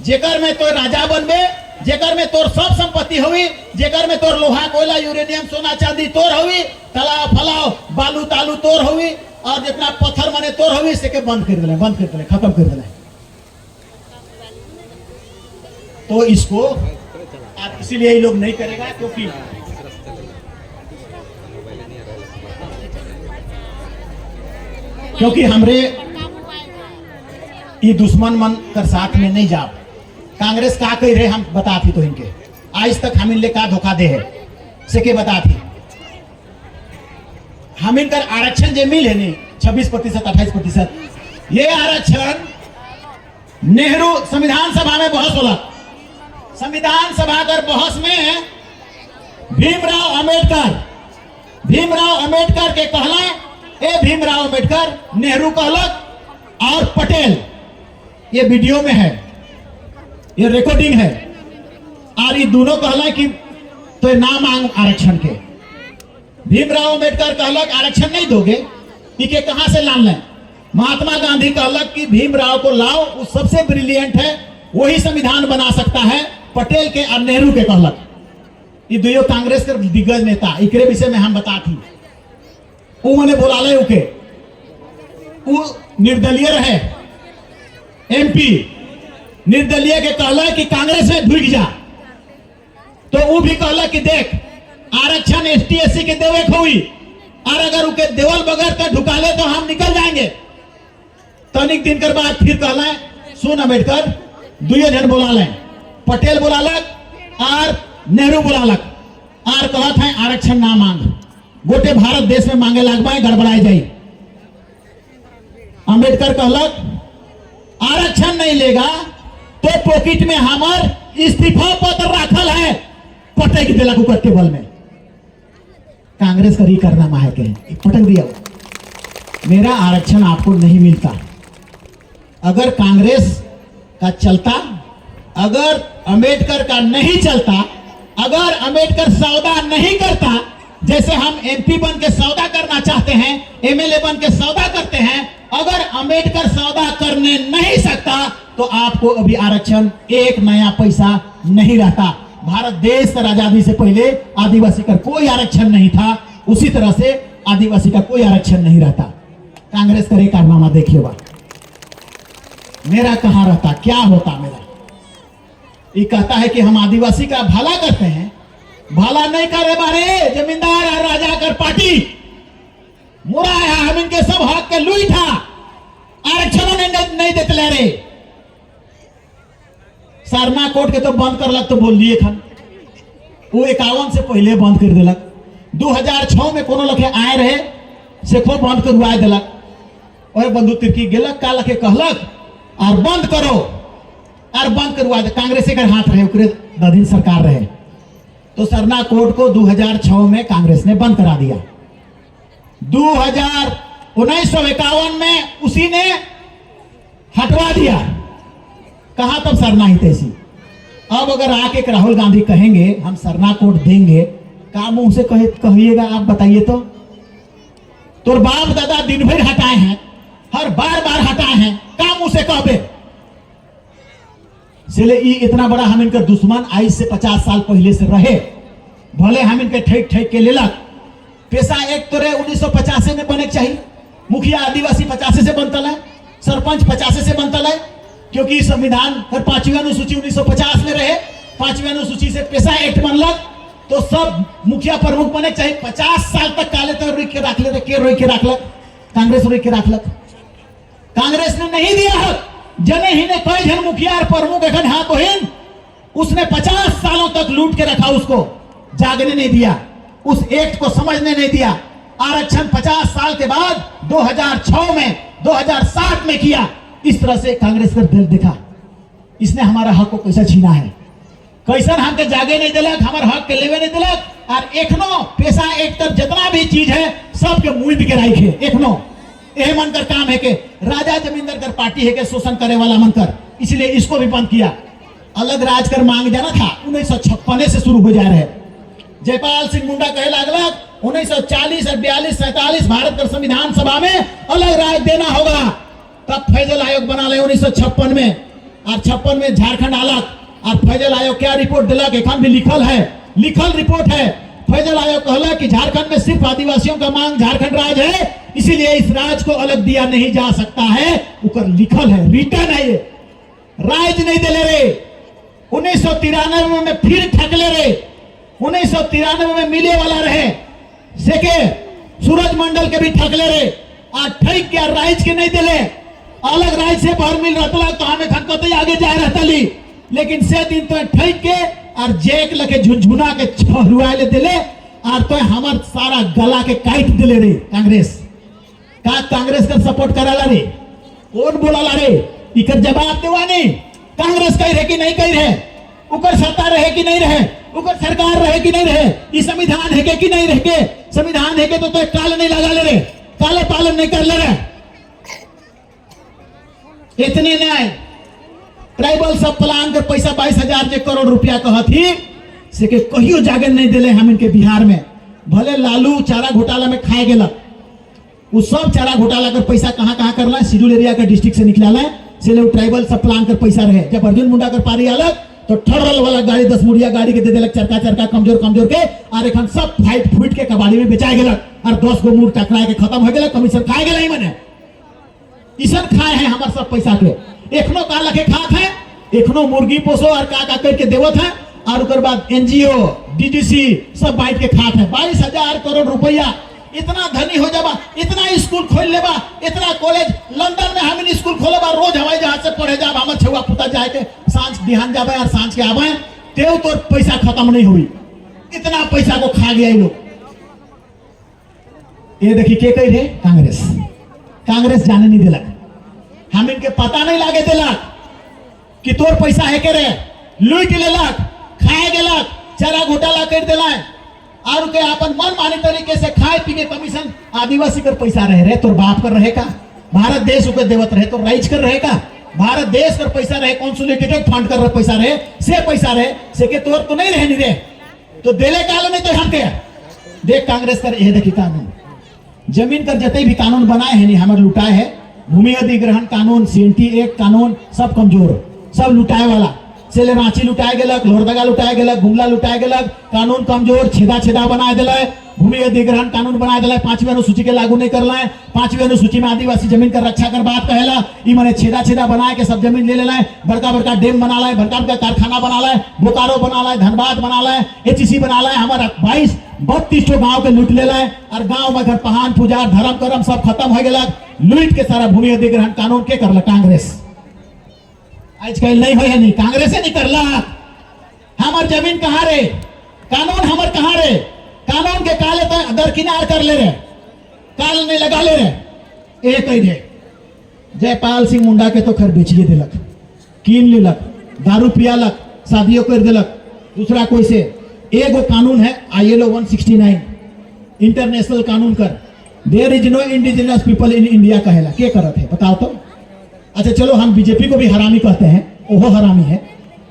जेकर में तो राजा बनबे, जेकर में तोर सब संपत्ति हुई, जेकर में तोर लोहा कोयला यूरेनियम सोना चांदी तोर हुई, तालाब फलाव बालू तालू तोर हुई, और जितना पत्थर मने तोर हुई से के बंद कर दिले, बंद कर दिले, खत्म कर दिले। तो इसको इसीलिए ये लोग नहीं करेगा क्योंकि हमरे ये दुश्मन मन कर साथ में नहीं जाओ। कांग्रेस का कह रहे हम बता थी तो इनके आज तक हम इनले का धोखा दे है से के बता थी। हम इनकर आरक्षण जो मिले नहीं 26% 28%, ये आरक्षण नेहरू संविधान सभा में बहस होला, संविधान सभा कर बहस में भीमराव अंबेडकर के कहला, ए भीमराव अंबेडकर, नेहरू कहलक और पटेल, ये वीडियो में है, ये रिकॉर्डिंग है, और ये दोनों कहला कि तो ना मांग आरक्षण के। भीमराव अंबेडकर कहलक आरक्षण नहीं दोगे, इके कहां से लान लें। महात्मा गांधी कहलक कि भीमराव को लाओ, वो सबसे ब्रिलियंट है, वही संविधान बना सकता है। पटेल के और नेहरू के कहलक, ये दोनों कांग्रेस के दिग्गज नेता, एकरे विषय में हम बता थी। उन्होंने बोला ले उके, वो निर्दलीय रहे एमपी, निर्दलीय के कहला कि कांग्रेस में ढुक जा, तो वो भी कहला कि देख आरक्षण ST SC के देवे हुई, और अगर उके देवल बगैर का ढुकाले तो हम निकल जाएंगे। तनिक दिन कर बाद फिर कहला सुन अम्बेडकर, दुए जन बोला ले, पटेल बोला लग और नेहरू बोला लग, और कहत है आरक्षण ना मांग, गोटे भारत देश में मांगे लगवाए गड़बड़ाई जाई। अंबेडकर कहलक आरक्षण नहीं लेगा तो पॉकेट में हमार इस्तीफा पत्र राखल है, पटक दिलक ऊपर टेबल में। कांग्रेस का कारनामा है के पटक दिया, मेरा आरक्षण आपको नहीं मिलता। अगर कांग्रेस का चलता, अगर अंबेडकर का नहीं चलता, अगर अंबेडकर सौदा नहीं करता, जैसे हम MP बन के सौदा करना चाहते हैं, MLA बन के सौदा करते हैं, अगर अंबेडकर सौदा करने नहीं सकता तो आपको अभी आरक्षण एक नया पैसा नहीं रहता। भारत देश की आजादी से पहले आदिवासी का कोई आरक्षण नहीं था, उसी तरह से आदिवासी का कोई आरक्षण नहीं रहता। कांग्रेस का कारनामा देखिएगा, मेरा कहां रहता, क्या होता मेरा। ये कहता है कि हम आदिवासी का भला करते हैं, भला नहीं करे बारे जमींदार और राजा कर पार्टी मुरा है हम इनके सब हक के लुई था आरक्षण नहीं देते ले रे सरना कोर्ट के तो बंद कर लग तो बोल लिए खन वो 51 से पहले बंद कर दिलक 2006 में कोनो लखे आए रहे से खो बंद करवा दिलक और बंदूक तिरकी गेलक का लखे कहलक और बंद करो और बंद करवा दे कांग्रेस के हाथ रहे उकरे दधीन सरकार रहे तो सरना कोर्ट को 2006 में कांग्रेस ने बंद करा दिया 1951 में उसी ने हटवा दिया कहा तब सरना ही तैसी अब अगर आके राहुल गांधी कहेंगे हम सरना कोर्ट देंगे का मुंह से कहिएगा आप बताइए तो बाप दादा दिन भर हटाए हैं हर बार हटाए हैं का मुंह से कहबे इसलिए इतना बड़ा हम इनका दुश्मन आज से 50 साल पहले से रहे भले हम इनके ठेक के लेलक पेशा एक तो रहे 1985 में बने चाहिए मुखिया आदिवासी 85 से बनता है सरपंच 85 से बनता है क्योंकि संविधान हर 5वीं अनुसूची 1950 में रहे 5वीं अनुसूची से पेशा एक्ट बनलक तो सब मुखिया प्रमुख बने चाहिए 50 साल तक काले तो रोक के रख ले के रोक के रखलक कांग्रेस रोक के रखलक कांग्रेस ने नहीं दिया है जने ही ने कई जन मुखिया और प्रमुख एखन हाथ बहिन उसने 50 सालों तक लूट के रखा उसको जागने नहीं दिया उस एक्ट को समझने नहीं दिया आरक्षण 50 साल के बाद 2006 में 2007 में किया इस तरह से कांग्रेस का दिल दिखा इसने हमारा हक को कैसा छीना है कैसन हमके जागे नहीं दिलक हमारे हक के लेवे नहीं दिलक और एखनो पेशा एक तक जितना भी चीज है सबके मुंह के राइख है एखनो यह मनकर काम है कि राजा जमींदार कर पार्टी है कि शोषण करे वाला मनकर इसलिए इसको भी बंद किया अलग राज कर मांग जाना था 1956 से शुरू हो जा रहे जयपाल सिंह मुंडा कहे लागलक 1940 और 42 47 भारत का संविधान सभा में अलग राज देना होगा तब फैजल आयोग बना ले 1956 में और 56 में झारखंड अलग और फैजल आयोग क्या रिपोर्ट दिला एखन भी लिखल रिपोर्ट है फैजल आयोग कहला कि झारखंड में सिर्फ आदिवासियों का मांग झारखंड राज है इसीलिए इस राज को अलग दिया नहीं जा सकता है ऊपर लिखल है रिटर्न है ये राज नहीं दिले रे 1993 में फिर ठकले रे 1993 में मिले वाला रहे सेके सूरज मंडल के भी ठकले रे और ठक के राज के नहीं दिले अलग राज से भर मिल रहा तो हमें खनकते आगे जा रहा ली लेकिन से दिन तो ठक के और जेक लगे झुनझुना के छरुआ ले दिले और तो हमार सारा गला के काट दिले रे कांग्रेस का कांग्रेस का सपोर्ट कराला रे कौन बोला रे इकर जवाब देवा नहीं कांग्रेस कही रहे कि नहीं कही रहे उकर सत्ता रहे कि नहीं रहे उकर सरकार रहे कि नहीं रहे ये संविधान है कि नहीं रहे के संविधान है के तो काल नहीं लगा ले रे काले पालन नहीं कर ले रहे इतने न्याय ट्राइबल सब प्लान कर पैसा 22,000 करोड़ रुपया कहा थी से के कहियो जागन नहीं दिले हम इनके बिहार में भले लालू चारा घोटाला में खाए गेला वो सब चारा घोटाला कर पैसा कहाँ करला शेड्यूल एरिया का डिस्ट्रिक्ट से निकला से लोग ट्राइबल सब प्लान कर पैसा रहे जब अर्जुन मुंडा कर पारी अलग तो ठड़ल वाला गाड़ी 10 मुड़िया गाड़ी के दे देलक चरका कमजोर के और एखन सब फाइट फूट के कबाड़ी में बेचा गेलक और 10 गो मूड टकरा के खत्म हो गेलक कमीशन खाए गेल ही मने ईसन खाए हैं हमारे सब पैसा के एखनो का लखे खात है एखनो मुर्गी पोसो और का करके देवत है और उसके बाद एनजीओ डीडीसी सब बांट के खात है 22,000 करोड़ रुपया इतना धनी हो जाबा इतना स्कूल खोल लेबा इतना कॉलेज लंदन में हम स्कूल खोलेबा रोज हवाई जहाज से पढ़े जाब हमर छुआ पुता जाए के सांझ बिहान जाबे और सांझ के आबे तेव तो पैसा खत्म नहीं हुई इतना पैसा को खा गया ये लोग ये देखिए के कही रे कांग्रेस जाने नहीं दिलक हम इनके पता नहीं लागे दिलक कि तोर पैसा है के रे लूट लेलक खाए गेलक चारा घोटाला कर दिला और के अपन मन मानी तरीके से खाए पी के कमीशन आदिवासी कर पैसा रहे तोर बाप कर रहे का भारत देश को देवत रहे तो राइज कर रहे का भारत देश कर पैसा रहे कॉन्सोलिडेटेड फंड कर पैसा रहे से के तोर तो नहीं रहे रे तो देले काल नहीं तो हम के देख कांग्रेस कर ये देखी कानून जमीन कर जते भी कानून बनाए हैं नहीं हमारे लुटाए है भूमि अधिग्रहण कानून सीएनटी एक्ट कानून सब कमजोर सब लुटाए वाला से रांची लुटाए गेलक लोहरदगा लुटाए गेलक गुमला लुटाए गेलक कानून कमजोर छेदा बना दिला भूमि अधिग्रहण कानून बना दिला 5वीं अनुसूची के लागू नहीं करला 5वीं अनुसूची में आदिवासी जमीन का रक्षा कर बात कहेला ई माने छेदा बना के सब जमीन ले लेला बड़का डैम बना ला बड़का कारखाना बना ला बोकारो बना ला धनबाद बना ला एचसी बना ला हमारा 32 गांव के लूट ले और गांव में घर पहान पूजा धर्म करम सब खत्म हो गया। लूट के सारा भूमि अधिग्रहण कानून के करला कांग्रेस। आजकल नहीं हो नहीं कांग्रेस नहीं करला। हमार जमीन कहाँ रे, कानून हमार कहाँ रे, कानून के काले तो दरकिनार कर ले रहे, काल नहीं लगा ले रहे। एक ही रे जयपाल सिंह मुंडा के तो खैर बेचिए दिलक, कीन लेलक, दारू पियालक, शादियों कर दिलक। दूसरा कोई से एगो कानून है ILO 169 इंटरनेशनल कानून कर, there is no indigenous people in India कहेला। क्या करत है बताओ तो। अच्छा चलो हम बीजेपी को भी हरामी कहते हैं, ओहो हरामी है,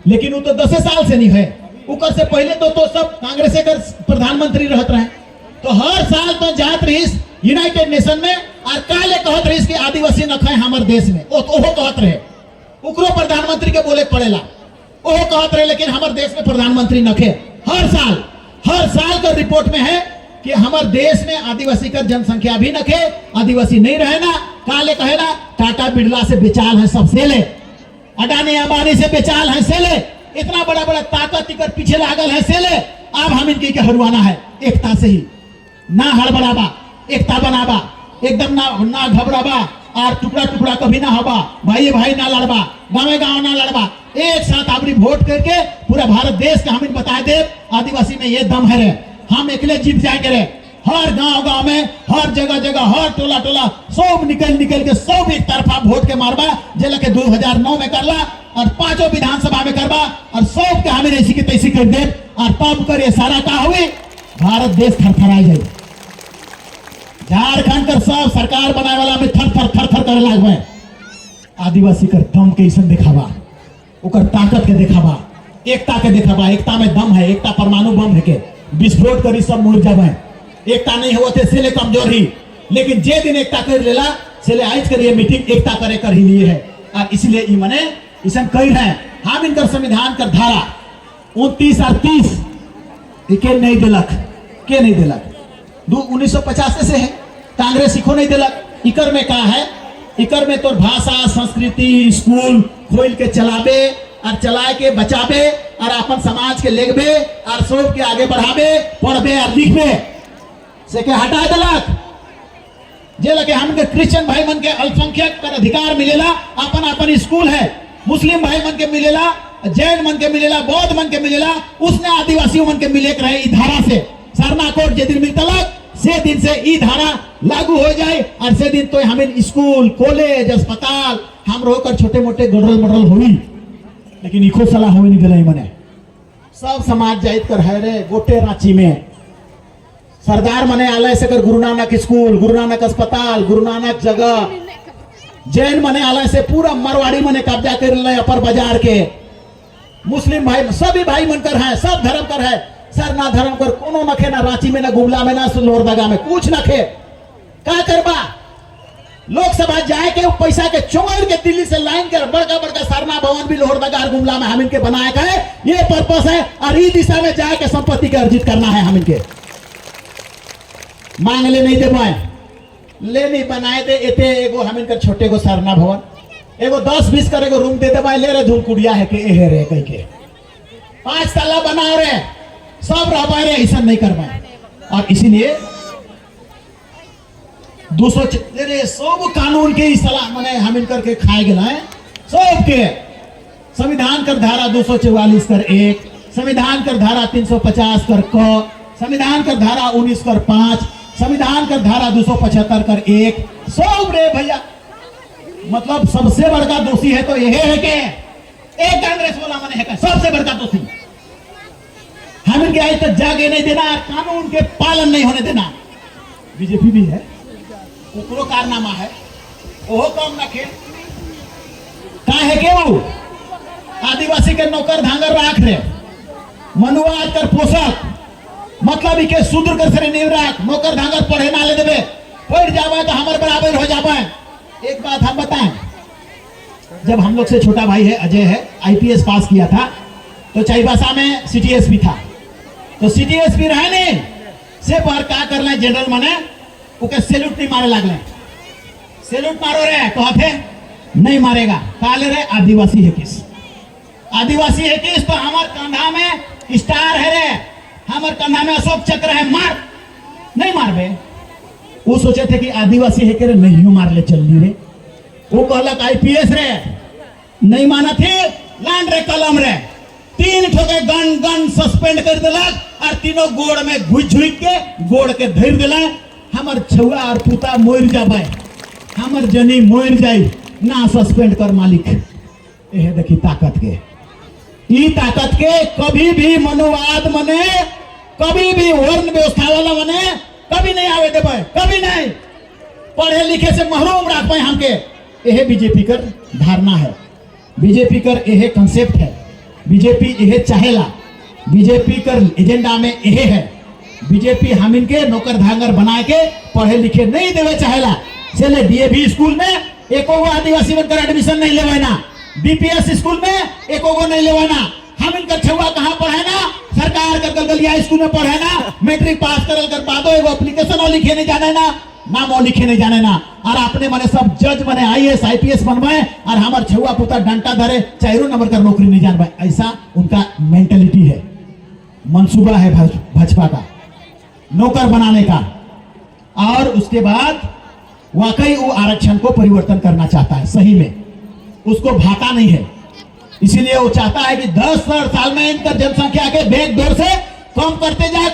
लेकिन वो तो 10 साल से नहीं है। उकर से पहले तो सब कांग्रेस के प्रधानमंत्री रहते रहे। तो हर साल तो जात रहीस यूनाइटेड नेशन में और काले कहत रहीस कि आदिवासी न खाए हमारे देश में। ओहो कहत रहे, उकरो प्रधानमंत्री के बोले पड़ेला, ओहो कहत रहे, लेकिन हमारे देश में प्रधानमंत्री न खे। हर साल का रिपोर्ट में है कि हमारे देश में आदिवासी का जनसंख्या भी न खे, आदिवासी नहीं रहे ना। काले कहेला टाटा बिरला से बेचाल है सब सेले, अडानी अंबानी से बेचाल है सेले, इतना बड़ा बड़ा ताकत इकर पीछे लागल है सेले। अब हम इनकी के हरवाना है एकता से ही, ना हड़बड़ाबा, एकता बनाबा, एकदम ना घबराबा और टुकड़ा टुकड़ा कभी ना होबा, भाई भाई ना लड़बा, गाँव गाँव ना लड़बा, एक साथ अपनी वोट करके पूरा भारत देश का हम बता दे आदिवासी में ये दम है रे, हम अकेले जीत जाएंगे रे। हर गांव में, हर जगह, हर टोला सब निकल के सब एक तरफा वोट के मारबा, जेल के 2009 में करला और 5 विधानसभा में करबा और सब के हमें ऐसी की तैसी कर दे और तब कर ये सारा का हुई भारत देश थरथराई जाए। झारखंड कर सब सरकार बनाए वाला में थर करे लागबे। आदिवासी कर दम के ऐसा दिखावा, उकर ताकत के दिखावा, एकता के दिखावा। एकता में दम है, एकता परमाणु बम है के विस्फोट करी सब मुड़ जाए। एकता नहीं होते सेले कमजोर ही, लेकिन जे दिन एकता कर लेला सेले आज करिए मीटिंग एकता करे कर ही लिए है। और इसलिए ई मने इसन कही है हम इनकर संविधान कर धारा 29 और 30 के नहीं दिलक, के नहीं दिलक 1950 से है। कांग्रेस इको नहीं दिलक। इकर में कहा है, इकर में तो भाषा संस्कृति स्कूल खोल के चलाबे और चलाए के बचाबे और अपन समाज के लेगबे और सब के आगे बढ़ाबे, पढ़बे और लिखबे से के हटा दिलक। जे लगे हमके क्रिश्चियन भाई मन के अल्पसंख्यक कर अधिकार मिलेला, अपन स्कूल है, मुस्लिम भाई मन के मिलेला, जैन मन के मिलेला, बौद्ध मन के मिलेला, उसने आदिवासियों मन के मिले रहे। ई धारा से सरना कोड जे दिन मिलतलक से दिन से ई धारा लागू हो जाए और से दिन तो हमें स्कूल कॉलेज अस्पताल हम रोकर छोटे मोटे गडरल मडरल हुई, लेकिन इको सलाह हो नहीं दिलाई मने। सब समाज जाइत कर है रे गोटे रांची में सरदार मने आलय से कर गुरु नानक स्कूल, गुरु नानक अस्पताल, गुरु नानक जगह, जैन मने आलय से पूरा मरवाड़ी मने कब्जा कर ले अपर बाजार के। मुस्लिम भाई सभी भाई मन कर है, सब धर्म कर है, सर ना धर्म कर कोनो नखे, ना रांची में, ना गुमला में, ना लोहरदगा में, कुछ नखे। का करबा लोकसभा जाए के पैसा के चोर के दिल्ली से लाइन कर बड़का बड़का सरना भवन भी लोहरदगा और गुमला में हम इनके बनाए का है। ये पर्पस है और इस दिशा में जाए के संपत्ति का अर्जित करना है। हम इनके मांग ले नहीं दे पाए, ले नहीं बनाए दे एते एगो हम इनकर छोटे को सरना भवन, एगो 10-20 कर एगो रूम दे दे भाई, ले रे धूम कुड़िया है के एहे रे कह के 5 तल्ला बनाओ रे, सब रह पाए रे, ऐसा नहीं कर पाए। और इसीलिए 200 सब कानून के सलाह मने हम इनकर के खाए गए हैं सब के। संविधान कर धारा 244 कर 1, संविधान कर धारा 350 कर क, संविधान कर धारा 19 कर 5, संविधान कर धारा 275 कर 1, सब रे भैया। मतलब सबसे बड़का दोषी है तो यह है कि एक कांग्रेस वाला मने है सबसे बड़का दोषी। हम इनके आज तक जागे नहीं देना, कानून के पालन नहीं होने देना। बीजेपी भी है, उकरो कारनामा है, ओहो कम रखे का है क्यों आदिवासी के नौकर धांगर राख रे, मनुवाद कर पोषक, मतलब के शूद्र कर सरे नहीं राख, नौकर धांगर पढ़े ना ले देवे, पढ़ जावे तो हमारे बराबर हो जावे। एक बात हम बताएं, जब हम लोग से छोटा भाई है अजय है, IPS पास किया था तो चाईबासा में CTSP था, तो CTSP रहे नहीं से पर क्या कर ले जनरल मने उके सैल्यूट नहीं मारे लागले, सैल्यूट मारो रे कहते नहीं मारेगा, काले रे आदिवासी है किस, आदिवासी है किस तो हमारे कंधा में स्टार है रे, हमार कंधा में अशोक चक्र है, मार। नहीं मारबे। वो सोचे थे कि आदिवासी है के नहीं मार ले चल ली रे। वो कहलक आईपीएस रे, नहीं माना थे, लान रे कलम रे, 3 ठोके गन गन सस्पेंड कर दिलक और तीनों गोड़ में घुस झुक के गोड़ के धर दिला। हमर छुआ और पुता मोर जाबे, हमर जनी मोर जाई ना सस्पेंड कर मालिक। यह देखी ताकत के, ई ताकत के कभी भी मनुवाद मने, कभी भी वर्ण व्यवस्था वाला मने कभी नहीं आवे देबे, कभी नहीं। पढ़े लिखे से महरूम रख पाए हमके। यह बीजेपी कर धारणा है, बीजेपी कर यह कंसेप्ट है, बीजेपी यह चाहेला, बीजेपी कर एजेंडा में यह है। बीजेपी हम इनके नौकर धांगर बना के पढ़े लिखे नहीं देवे चाहेला। चले डीएवी स्कूल में एको आदिवासी बनकर एडमिशन नहीं लेवाना, बीपीएस स्कूल में एको नहीं लेवाना। हम इनका छुआ कहाँ पढ़े ना, सरकार का गलगलिया स्कूल में पढ़े ना। मैट्रिक पास करल कर बादो एगो एप्लीकेशन और लिखे नहीं जाने ना, नाम और लिखे नहीं जाने ना। और अपने मने सब जज बने, आईएएस आईपीएस बनवाए और हमार छुआ पुता डंटा धरे 4 नंबर का नौकरी नहीं जान पाए। ऐसा उनका मेंटेलिटी है, मंसूबा है भाजपा का नौकर बनाने का। और उसके बाद वाकई वो आरक्षण को परिवर्तन करना चाहता है, सही में उसको भाता नहीं है। इसीलिए वो चाहता है कि 10 साल में इनका जनसंख्या के बेग दौर से कम करते जाए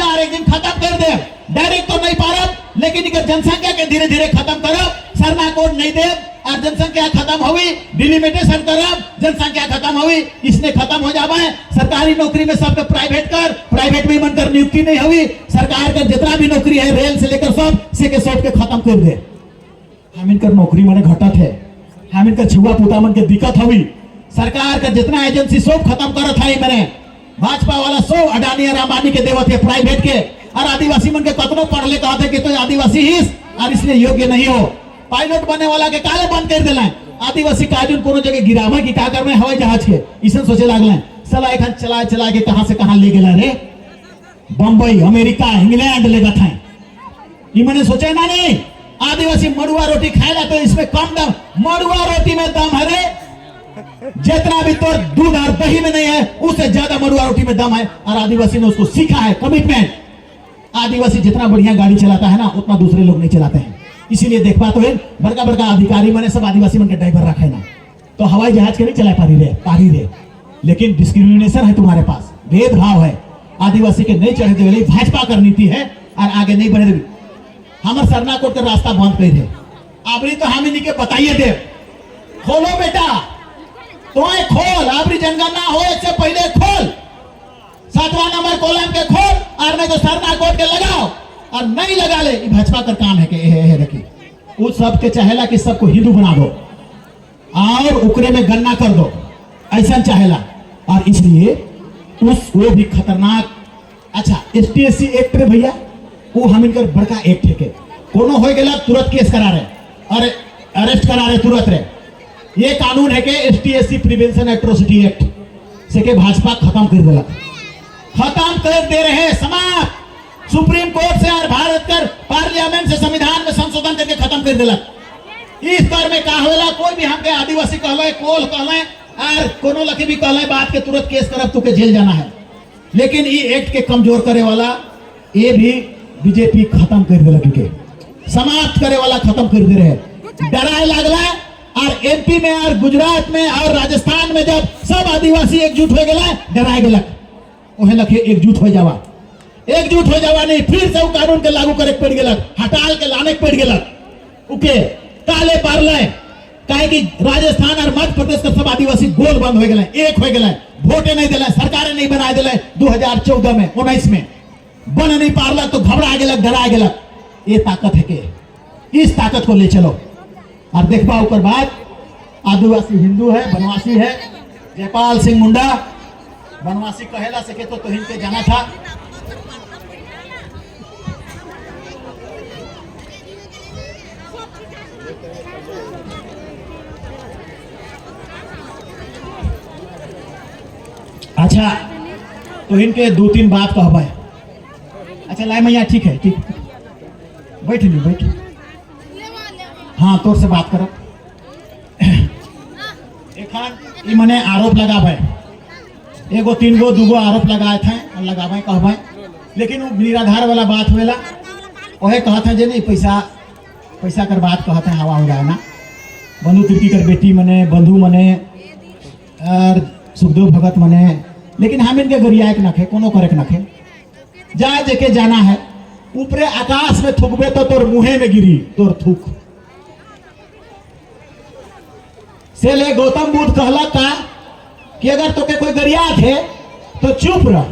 और एक दिन खत्म कर दे। डायरेक्ट तो नहीं पारब, लेकिन इनका जनसंख्या के धीरे धीरे खत्म करब। सरना कोड नहीं दे और जनसंख्या खत्म हुई, डिलिमिटेशन करब, जनसंख्या खत्म हुई, इसने खत्म हो जाए। सरकारी नौकरी में सबके प्राइवेट कर, प्राइवेट में बनकर नियुक्ति नहीं हुई। सरकार का जितना भी नौकरी है रेल से लेकर सब से के सब के खत्म कर दे। हम इनकर नौकरी माने घटत है, हम इनका छुआ पुता मन के दिक्कत हुई। सरकार का जितना एजेंसी सब खत्म करत है। मैंने भाजपा वाला सब अडानी और अंबानी के देवत है प्राइवेट के। और आदिवासी मन के कतनो पढ़ ले कहते कि तो आदिवासी ही और इसलिए योग्य नहीं हो। पायलट बनने वाला के काले बंद कर दिला। आदिवासी काजून कोनो जगह गिरावे की का करमे हवाई जहाज के इसन सोचे लागले। साला एखन चला के कहां से कहां ले गेला रे, बंबई अमेरिका इंग्लैंड ले गथा। ई मैंने सोचे ना नहीं आदिवासी मड़ुआ रोटी खाएला तो इसमें कम दम, मड़ुआ रोटी में दम है रे। जितना भी तोर दूध और दही में नहीं है उससे ज्यादा मड़ुआ रोटी में दम है। और आदिवासी ने उसको सीखा है, कमिटमेंट। आदिवासी जितना बढ़िया गाड़ी चलाता है ना उतना दूसरे लोग नहीं चलाते हैं। इसीलिए देख पा तो है बड़का बड़का अधिकारी मैंने सब आदिवासी मन के ड्राइवर रखे ना, तो हवाई जहाज के नहीं चला पा रही रे। लेकिन डिस्क्रिमिनेशन है तुम्हारे पास, भेदभाव है। आदिवासी के नहीं चढ़े दे, भाजपा कर नीति है और आगे नहीं बढ़े। हमारे सरना कोट का रास्ता बंद कर दे। आबरी तो हम इन्हीं के बताइए दे, खोलो बेटा तो खोल, आबरी जनगणना हो इससे पहले खोल, 7वां नंबर कॉलम के खोल और नहीं तो सरना कोट के लगाओ। और नहीं लगा ले, भाजपा का काम है कि देखिए उस सब के चाहेला कि सबको हिंदू बना दो और उकरे में गन्ना कर दो, ऐसा चाहेला। और इसलिए उस वो भी खतरनाक। अच्छा एसटीएससी एक्ट रे भैया, वो हम इनकर बड़का एक्ट है के कोनो हो गया तुरंत केस करा रहे और अरेस्ट करा रहे तुरंत रे। ये कानून है कि एसटीएससी प्रिवेंशन एट्रोसिटी एक्ट से के भाजपा खत्म कर दिला, खत्म कर दे रहे, समाप्त। सुप्रीम कोर्ट से और भारत कर पार्लियामेंट से संविधान में संशोधन करके खत्म कर दिला। इस दौर में कहा होला कोई भी हमके आदिवासी कहले, कोल कहले और कोनो लकी भी कहले बात के तुरंत केस करब तो के जेल जाना है। लेकिन ये एक्ट के कमजोर करे वाला ये भी बीजेपी खत्म कर दिला, के समाप्त करे वाला खत्म कर दे रहे। डराए लागला और एमपी में और गुजरात में और राजस्थान में जब सब आदिवासी एकजुट हो गए डराए गलक, ओहे लखे एकजुट हो जावा, एकजुट हो जावा नहीं, फिर से कानून के लागू करे पड़ गलक, हटाल के लाने पड़ गलक। उके काले पारले काहे कि राजस्थान और मध्य प्रदेश का सब आदिवासी गोल बंद हो गए, एक हो गए, वोटे नहीं दिला, सरकारें नहीं बनाए दिला। 2014 में 19 में बन नहीं पारलक तो घबरा गलक, डरा गलक। ये ताकत है के इस ताकत को ले चलो और देख पाओ कर बाद आदिवासी हिंदू है, बनवासी है। जयपाल सिंह मुंडा बनवासी कहेला सके तो हिंद पे जाना था। अच्छा तो इनके 2-3 बात कहब। अच्छा लाए मैया, ठीक है, ठीक बैठ नहीं बैठ, हाँ तोर से बात करो। एखन ई मने आरोप लगावे, एगो 3 गो 2 गो आरोप लगाए थे लगावे कहवे, लेकिन वो निराधार वाला बात हुएला। वह कहते हैं जे नहीं पैसा पैसा कर बात कहते हैं हवा उड़ाए ना। बंधु तिर्की कर बेटी मने, बंधु मने और सुखदेव भगत मने, लेकिन हम इनके गरियाए के नखे कोनो करे के नखे। जा जेके जाना है ऊपरे आकाश में थूकबे तो तोर मुहे में गिरी तोर थूक से। ले गौतम बुद्ध कहला का कि अगर तोके कोई गरिया थे तो चुप रह,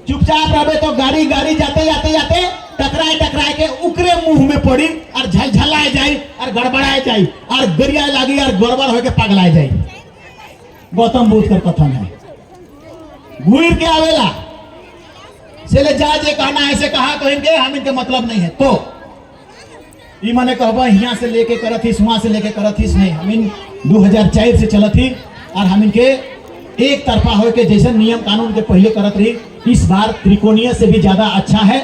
चुपचाप रहे तो गाड़ी गाड़ी जाते जाते जाते टकराए टकराए के उकरे मुंह में पड़ी और झलझलाए जाई और गड़बड़ाए जाई और गरिया लगी और गड़बड़ होके पगलाए जाई। गौतम बुद्ध का कथन है। घूर के आवेला से ले जा जे कहना ऐसे कहा तो इनके हम इनके मतलब नहीं है। तो ई मने कहबा यहाँ से लेके करत थी वहां से लेके करत थी नहीं, हम इन 2004 से चलत थी और हम इनके एक तरफा हो के जैसे नियम कानून के पहले करत रही। इस बार त्रिकोणीय से भी ज्यादा अच्छा है।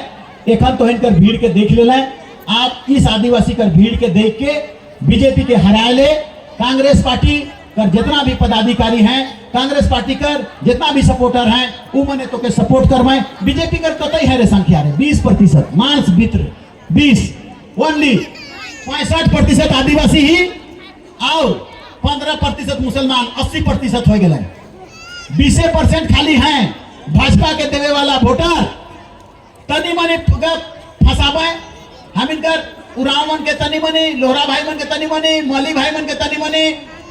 एखन तो इनकर भीड़ के देख ले आप, इस आदिवासी कर भीड़ के देख के बीजेपी के हराए ले। कांग्रेस पार्टी कर जितना भी पदाधिकारी हैं, कांग्रेस पार्टी कर जितना भी सपोर्टर हैं वो मने तो के सपोर्ट करवाएं। बीजेपी कर कतई है रे संख्या रे 20% मांस मित्र 20 ओनली 65% आदिवासी ही और 15% मुसलमान 80% हो गए। 20% खाली हैं भाजपा के देवे वाला वोटर। तनी मनी फंसावे हम इनकर उराव मन के तनी मनी, लोहरा भाई मन के तनी मनी, मौली भाई मन के तनी मनी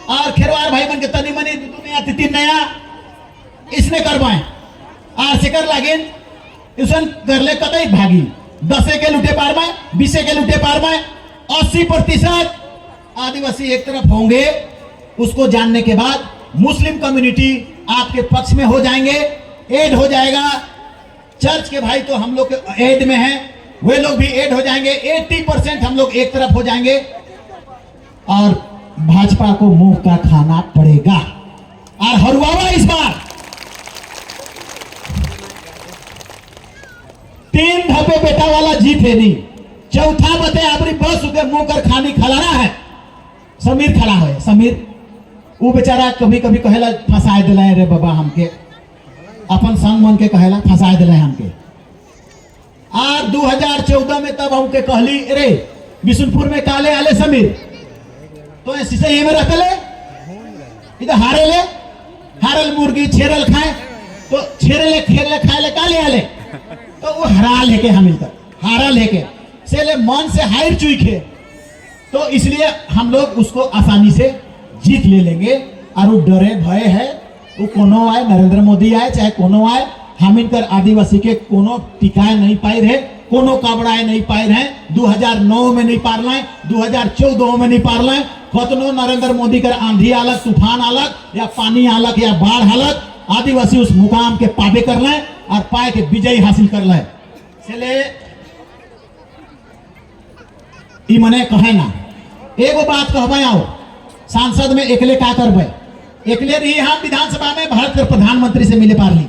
और खेरवार भाई मन के तनी मनी दुनिया तीन नया इसने करवाए और सिकर लागिन इसन कर ले कतई भागी 10 के लुटे पार में 20 के लुटे पार में 80% आदिवासी एक तरफ होंगे। उसको जानने के बाद मुस्लिम कम्युनिटी आपके पक्ष में हो जाएंगे, एड हो जाएगा। चर्च के भाई तो हम लोग के एड में हैं, वे लोग भी एड हो जाएंगे। 80% हम लोग एक तरफ हो जाएंगे और भाजपा को मुंह का खाना पड़ेगा। और हरवावा इस बार 3 धब्बे बेटा वाला जीत है नहीं, चौथा बते आपरी बस उके मुंह कर खानी खलाना है। समीर खड़ा है, समीर वो बेचारा कभी कभी कहेला फंसाए दिलाए रे बाबा हमके, अपन संग मन के कहेला फंसाए दिलाए हमके। और 2014 में तब हमके कहली रे बिशुनपुर में काले आले समीर तो ऐसे ये में रहते ले इधर हारल मुर्गी छेरल खाए तो छेरले खेरले खाए ले काले आले तो वो हरा लेके हम इधर हारा लेके से ले मन से हायर चुईखे। तो इसलिए हम लोग उसको आसानी से जीत ले लेंगे। और वो डरे भय है वो कोनो आए, नरेंद्र मोदी आए चाहे कोनो आए, हम इनकर आदिवासी के कोनो टिकाए नहीं पाए रहे, कोनो काबड़ाए नहीं पाए रहे। 2009 में नहीं पार लाए, 2014 में नहीं पार लाए। कतनो नरेंद्र मोदी कर आंधी आलक, तूफान आलक या पानी आलक या बाढ़ आलक, आदिवासी उस मुकाम के पाबे कर लाए और पाए के विजय हासिल कर लाए। चले ई मने कहे ना एगो बात कहबे आओ सांसद में एकले का करबे, एकले रही हम विधानसभा में भारत के प्रधानमंत्री से मिले पारली,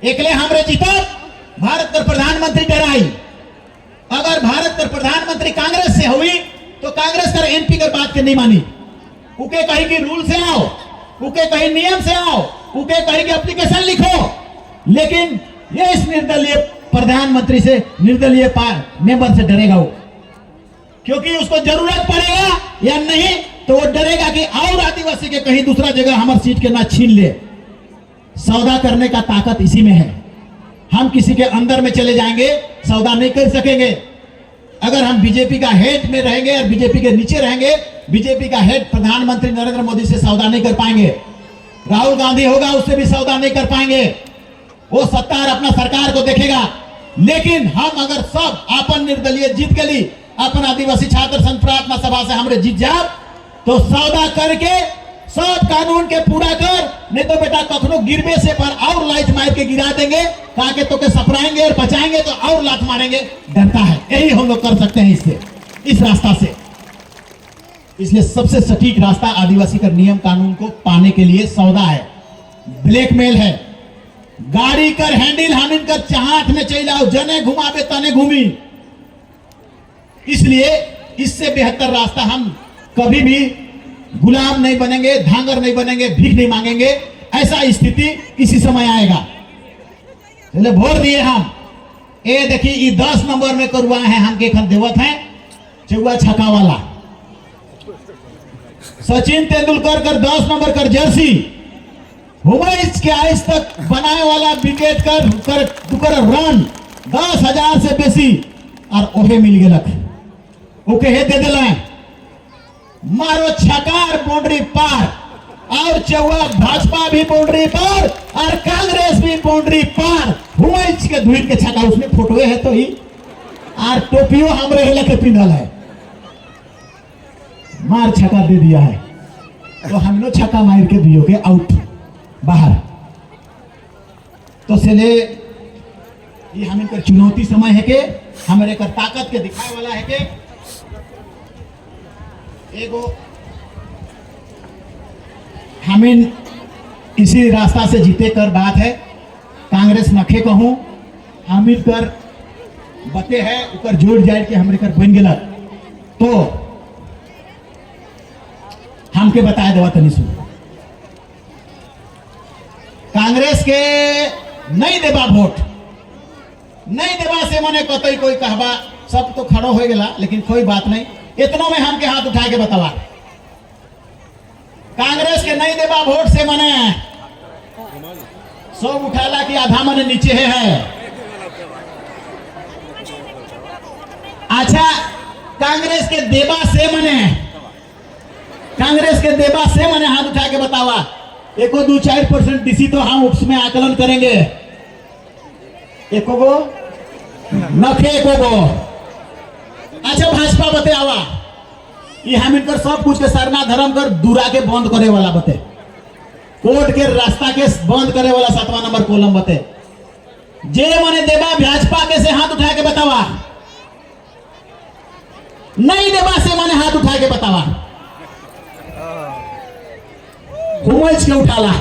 एकले हमरे जीतब भारत के प्रधानमंत्री डराई। अगर भारत के प्रधानमंत्री कांग्रेस से हुई तो कांग्रेस कर एमपी कर बात के नहीं मानी, उके कही कि रूल से आओ, उके कही नियम से आओ, उके कही कि एप्लीकेशन लिखो। लेकिन ये इस निर्दलीय प्रधानमंत्री से, निर्दलीय मेंबर से डरेगा वो, क्योंकि उसको जरूरत पड़ेगा या नहीं तो वो डरेगा कि और आदिवासी के कहीं दूसरा जगह हमारी सीट के ना छीन ले। सौदा करने का ताकत इसी में है। हम किसी के अंदर में चले जाएंगे सौदा नहीं कर सकेंगे। अगर हम बीजेपी का हेड में रहेंगे और बीजेपी के नीचे रहेंगे, बीजेपी का हेड प्रधानमंत्री नरेंद्र मोदी से सौदा नहीं कर पाएंगे। राहुल गांधी होगा उससे भी सौदा नहीं कर पाएंगे। वो सत्तार अपना सरकार को देखेगा। लेकिन हम अगर सब अपन निर्दलीय जीत के लिए अपन आदिवासी छात्र संघ प्रार्थना सभा से हमरे जीत जाओ तो सौदा करके सब कानून के पूरा कर, नहीं तो बेटा कखनो गिरबे से पर और लात मार के गिरा देंगे, कहा के तो के सपराएंगे और बचाएंगे तो और लात मारेंगे। डरता है, यही हम लोग कर सकते हैं इससे, इस रास्ता से। इसलिए सबसे सटीक रास्ता आदिवासी का नियम कानून को पाने के लिए सौदा है, ब्लैकमेल है। गाड़ी कर हैंडल हम इनकर चाहत में चल आओ, जने घुमावे तने घूमी। इसलिए इससे बेहतर रास्ता हम कभी भी गुलाम नहीं बनेंगे, धांगर नहीं बनेंगे, भीख नहीं मांगेंगे। ऐसा स्थिति इसी समय आएगा। चले भोर दिए हम ए देखी ई 10 नंबर में करुआ है हमके खन देवत है चौवा छक्का वाला सचिन तेंदुलकर कर 10 नंबर कर जर्सी हुमैस के आज तक बनाए वाला विकेट कर रन 10,000 से बेसी और ओहे मिल गलक ओके हे दे दिला मारो छकार बाउंड्री पार और चौवा भाजपा भी बाउंड्री पार और कांग्रेस भी बाउंड्री पार हुमैस के धुन के छक्का उसमें फोटो है तो ही और टोपियो हमरे हेला के पिंडल है मार छक्का दे दिया है तो हम लोग छक्का मार के दियो के आउट बाहर तो चले ये हम इनकर चुनौती समय है के हमारे कर ताकत के दिखाए वाला है के एगो हम इसी रास्ता से जीते कर बात है कांग्रेस नखे कहूं हम कर बते है उकर जोड़ जाए के हमरे कर बन गया तो हमके बताया देवा तनी सुन कांग्रेस के नहीं देवा वोट नहीं देवा से मने कतई कोई कहबा सब तो खड़ो हो गया लेकिन कोई बात नहीं इतनों में हमके हाथ उठा के बतावा कांग्रेस के नहीं देवा वोट से मने सब उठाला कि आधा मने नीचे है अच्छा कांग्रेस के देवा से मने हाथ उठा के बतावा एको 2-4% डीसी तो हम उसमें आकलन करेंगे एको गो नखे एको गो अच्छा भाजपा बते आवा ये हम इनकर सब कुछ के सरना धर्म कर दूरा के बंद करे वाला बते कोर्ट के रास्ता के बंद करे वाला 7वां नंबर कॉलम बते जे मने देवा भाजपा के से हाथ उठा के बतावा नहीं देवा से मने हाथ उठा के बतावा हुमैस के उठाला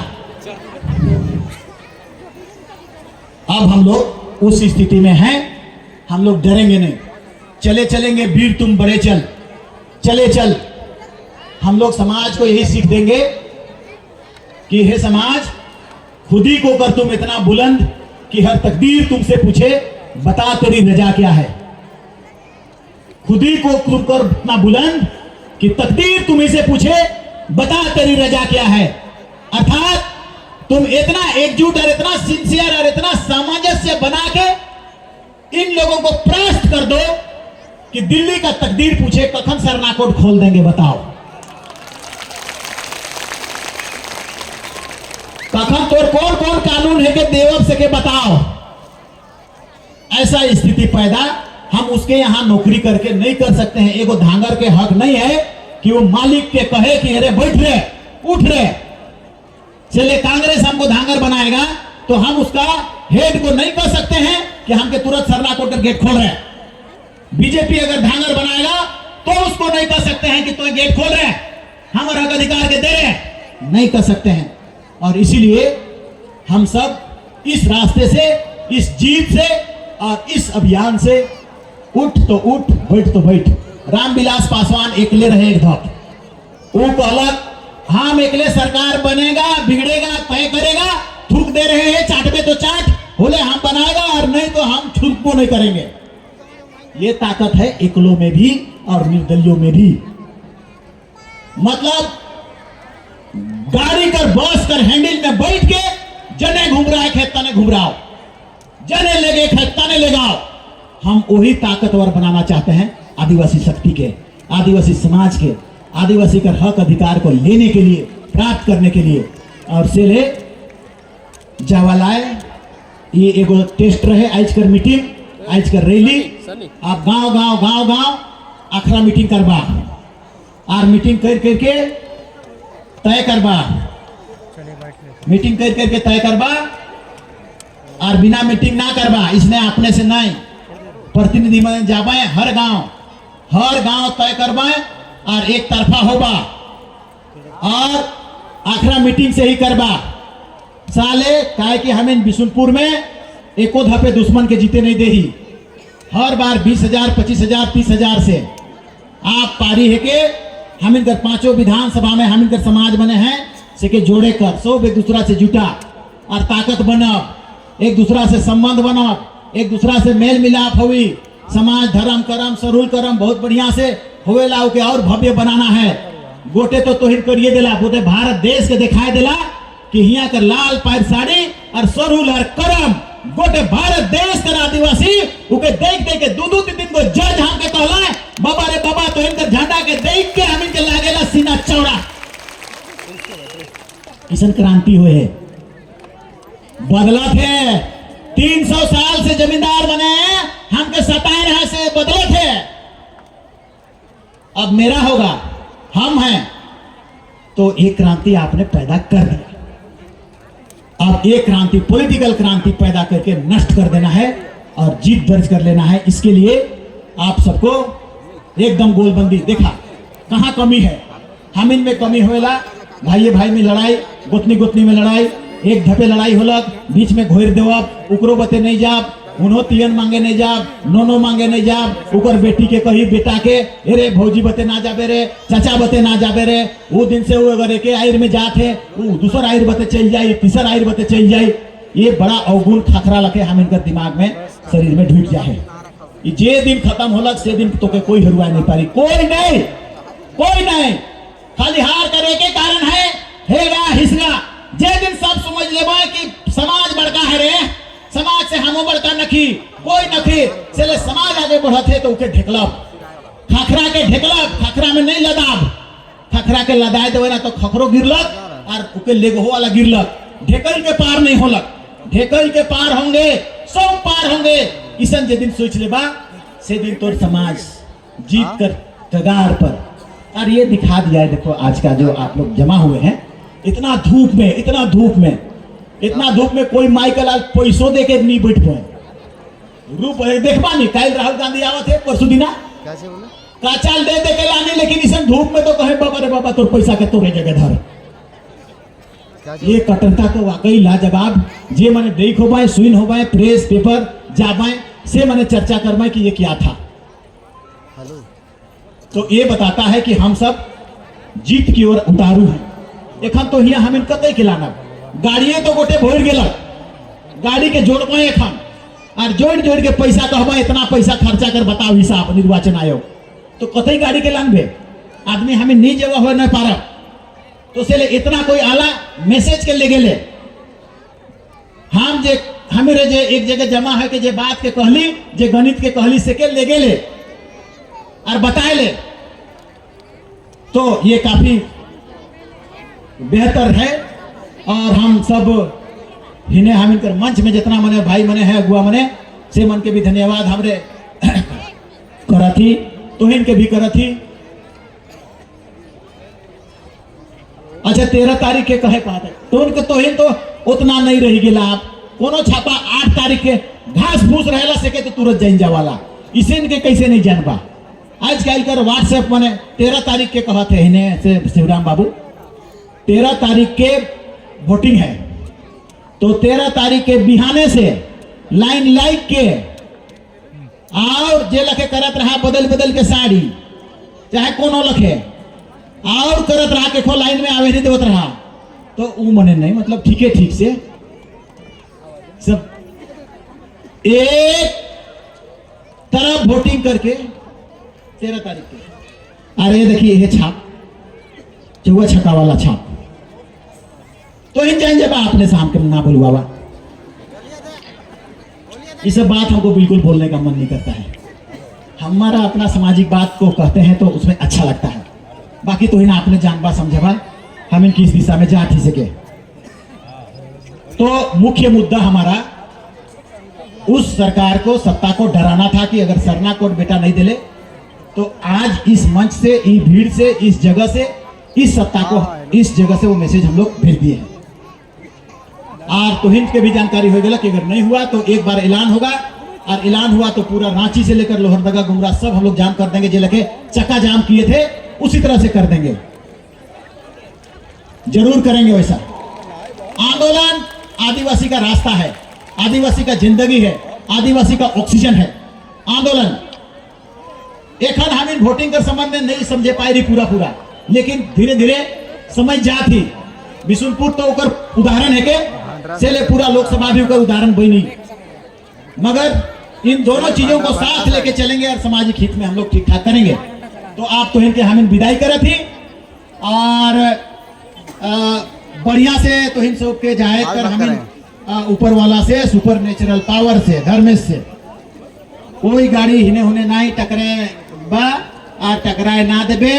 अब हम लोग उस स्थिति में हैं हम लोग डरेंगे नहीं चले चलेंगे वीर तुम बड़े चल हम लोग समाज को यही सीख देंगे कि हे समाज खुद ही को कर तुम इतना बुलंद कि हर तकदीर तुमसे पूछे बता तेरी रजा क्या है खुद ही को तुम कर इतना बुलंद कि तकदीर तुम्ही से पूछे बता तेरी रजा क्या है अर्थात तुम इतना एकजुट और इतना सिंसियर और इतना सामंजस्य बना के इन लोगों को प्रश्न कर दो कि दिल्ली का तकदीर पूछे कखन सरनाकोट खोल देंगे बताओ कखन तो कौन कौन कानून है कि देवब से के बताओ ऐसा स्थिति पैदा हम उसके यहां नौकरी करके नहीं कर सकते हैं एगो धांगर के हक नहीं है कि वो मालिक के कहे कि अरे बैठ रहे उठ रहे चले कांग्रेस हमको धांगर बनाएगा तो हम उसका हेड को नहीं कह सकते हैं कि हमके तुरंत सरनाकोट का गेट खोल रहे बीजेपी अगर धांगर बनाएगा तो उसको नहीं कह सकते हैं कि तो गेट खोल रहे हमारा हक अधिकार के दे रहे नहीं कह सकते हैं और इसीलिए हम सब इस रास्ते से इस जीत से और इस अभियान से उठ तो उठ बैठ तो बैठ रामविलास पासवान एकले रहे एक धक वो कहलक हम एकले सरकार बनेगा बिगड़ेगा तय करेगा थूक दे रहे हैं चाटबे तो चाट बोले हम बनाएगा और नहीं तो हम थूको नहीं करेंगे ये ताकत है एकलो में भी और निर्दलियों में भी मतलब गाड़ी कर बस कर हैंडल में बैठ के जने घूम रहा है खेत तने घुमराओ जने लगे खेत तने लगाओ हम वही ताकतवर बनाना चाहते हैं आदिवासी शक्ति के आदिवासी समाज के आदिवासी का हक अधिकार को लेने के लिए प्राप्त करने के लिए और से ले जावालाए ये एगो टेस्ट रहे आज कर मीटिंग आज कर रैली आप गांव आखरा मीटिंग करबा और मीटिंग करके तय करबा मीटिंग करके तय करबा और बिना मीटिंग ना करबा इसने अपने से नहीं प्रतिनिधि में जाबे हर गांव तय करबा और एक तरफा होबा और आखरा मीटिंग से ही करबा साले काहे कि हमें बिशुनपुर में एको धपे दुश्मन के जीते नहीं दे ही हर बार 20,000 25,000 30,000 से आप पारी है के हम इनकर पांचों विधानसभा में हम इनकर समाज बने हैं से के जोड़े कर सब एक दूसरा से जुटा और ताकत बनब एक दूसरा से संबंध बना, एक दूसरा से मेल मिलाप हुई, समाज धर्म करम सरूल करम बहुत बढ़िया से हुए ला के और भव्य बनाना है। गोटे तो तोहिर करिए दिला, बोते भारत देश के दिखाई दिला कि हिया कर लाल पायर साड़ी और सरूल और करम गोटे भारत देश कर आदिवासी उके देख देख के दू तीन को जज हम के कहला बाबा रे बाबा तो इनकर झंडा के देख के हम इनके लागेला सीना चौड़ा। किसान क्रांति हुए है, बदला थे 300 साल से जमींदार बने हमके सताए रहे से बदले थे। अब मेरा होगा, हम हैं, तो ये क्रांति आपने पैदा कर दिया। अब एक क्रांति पॉलिटिकल क्रांति पैदा करके नष्ट कर देना है और जीत दर्ज कर लेना है। इसके लिए आप सबको एकदम गोलबंदी देखा कहां कमी है, हम इनमें कमी होएला, भाई भाई में लड़ाई, गोतनी गोतनी में लड़ाई, एक धपे लड़ाई होलक, बीच में घोर देवब, उकरो बते नहीं जाब, उन्हों तियन मांगे नहीं जाब, नोनो मांगे नहीं जाब, उकर बेटी के कही बेटा के अरे भौजी बते ना जाबे रे, चाचा बते ना जाबे रे, वो दिन से वो अगर एक आयर में जाते वो दूसर आयर बते चल जाए, तीसर आयर बते चल जाए। ये बड़ा अवगुण खखरा लगे हम इनका दिमाग में शरीर में ढूंढ जाए। जे दिन खत्म होलक से दिन तो के कोई हरुआ नहीं पारी, कोई नहीं, कोई नहीं, खाली हार करे के कारण है हेगा हिसगा। जे दिन सब समझ लेबा कि समाज बड़का है रे, समाज से हमो बड़का नखी, कोई नखी चले समाज आगे बढ़त है तो उके ढेकलब, खखरा के ढेकलब, खखरा में नहीं लदाब, खखरा के लदाए देवे ना तो खखरो गिरलक और उके लेगो वाला गिरलक, ढेकल के पार नहीं होलक, ढेकल के पार होंगे, सब पार होंगे। किसन जे दिन सोच लेबा से दिन तोर समाज जीत कर कगार पर। और ये दिखा दिया है, देखो आज का जो आप लोग जमा हुए हैं, इतना धूप में, इतना धूप में, इतना धूप में कोई माइकल आज पैसों दे के नहीं बैठ पाए। रूप देखबा नहीं, कल राहुल गांधी आवत है परसों दिना काचाल दे दे के लाने, लेकिन इस धूप में तो कहे बाबा रे बाबा तोर पैसा के तोरे जगह धर। ये कटरता तो वाकई लाजवाब। जे मैंने देख हो पाए, सुन हो पाए, प्रेस पेपर जाबाए से मैंने चर्चा करवाए कि ये क्या था। तो ये बताता है कि हम सब जीत की ओर उतारू हैं। एखन तो हिया हम कतई के लाना, गाड़िए तो गोटे भर गेल, गाड़ी के जोड़बे एखन और जोड़ जोड़ के पैसा कहबा इतना पैसा खर्चा कर बताओ हिसाब निर्वाचन आयोग, तो कतई गाड़ी के लानबे, आदमी हमें नहीं जगह हो नहीं पारा, तो से इतना कोई आला मैसेज के ले गेले। हम जे हमें जे एक जगह जमा है कि जे बात के कहली, जे गणित के कहली से के ले गेले और बताए ले, तो ये काफी बेहतर है। और हम सब हिने हम इनकर मंच में जितना मने भाई मने है अगुआ मने से मन के भी धन्यवाद हमरे करा थी, तो इनके भी करा थी। अच्छा 13 तारीख के कहे कहा था तो उनके तो उतना नहीं रही गेला। आप कोनो छापा 8 तारीख के घास फूस रहेला सके तो तुरंत जाइन जावाला, इसे इनके कैसे नहीं जानबा। आज कल कर व्हाट्सएप मने 13 तारीख के कहा थे इन्हें से शिवराम बाबू 13 तारीख के वोटिंग है, तो 13 तारीख के बिहाने से लाइन लाइक के और जे लखे करत रहा बदल बदल के साड़ी चाहे कोनो लखे और करत रहा के खो लाइन में आवे नहीं देवत रहा, तो ऊ मने नहीं मतलब ठीक है, ठीक से सब एक तरफ वोटिंग करके 13 तारीख के। अरे देखिए ये छाप चौवा छक्का वाला छाप, तो इन जाइन जब आपने शाम के ना बोलू बाबा, ये सब बात हमको बिल्कुल बोलने का मन नहीं करता है। हमारा अपना सामाजिक बात को कहते हैं तो उसमें अच्छा लगता है, बाकी तो इन्हें आपने जानबा समझा हम इनकी इस दिशा में जा ही सके। तो मुख्य मुद्दा हमारा उस सरकार को सत्ता को डराना था कि अगर सरना कोट बेटा नहीं दिले तो आज इस मंच से, इस भीड़ से, इस जगह से, इस सत्ता को इस जगह से वो मैसेज हम लोग भेज दिए हैं। और तोहिन के भी जानकारी हो गया कि अगर नहीं हुआ तो एक बार ऐलान होगा, और ऐलान हुआ तो पूरा रांची से लेकर लोहरदगा गुमरा सब हम लोग जाम कर देंगे, जो लगे चक्का जाम किए थे उसी तरह से कर देंगे, जरूर करेंगे वैसा। आंदोलन आदिवासी का रास्ता है, आदिवासी का जिंदगी है, आदिवासी का ऑक्सीजन है आंदोलन। एक हम इन वोटिंग के संबंध में नहीं समझे पाए रही पूरा, लेकिन धीरे धीरे समझ जाती। बिशुनपुर तो उधर उदाहरण है के से ले पूरा लोकसभा भी का उदाहरण बनी। मगर इन दोनों चीजों को साथ लेके चलेंगे और सामाजिक हित में हम लोग ठीक ठाक करेंगे। तो आप तो इनके हम विदाई करे थी और बढ़िया से तो इन सब के जाए कर हम ऊपर वाला से सुपर नेचुरल पावर से धर्मेश से कोई गाड़ी हिने हुने नहीं टकरे बा और टकराए ना देबे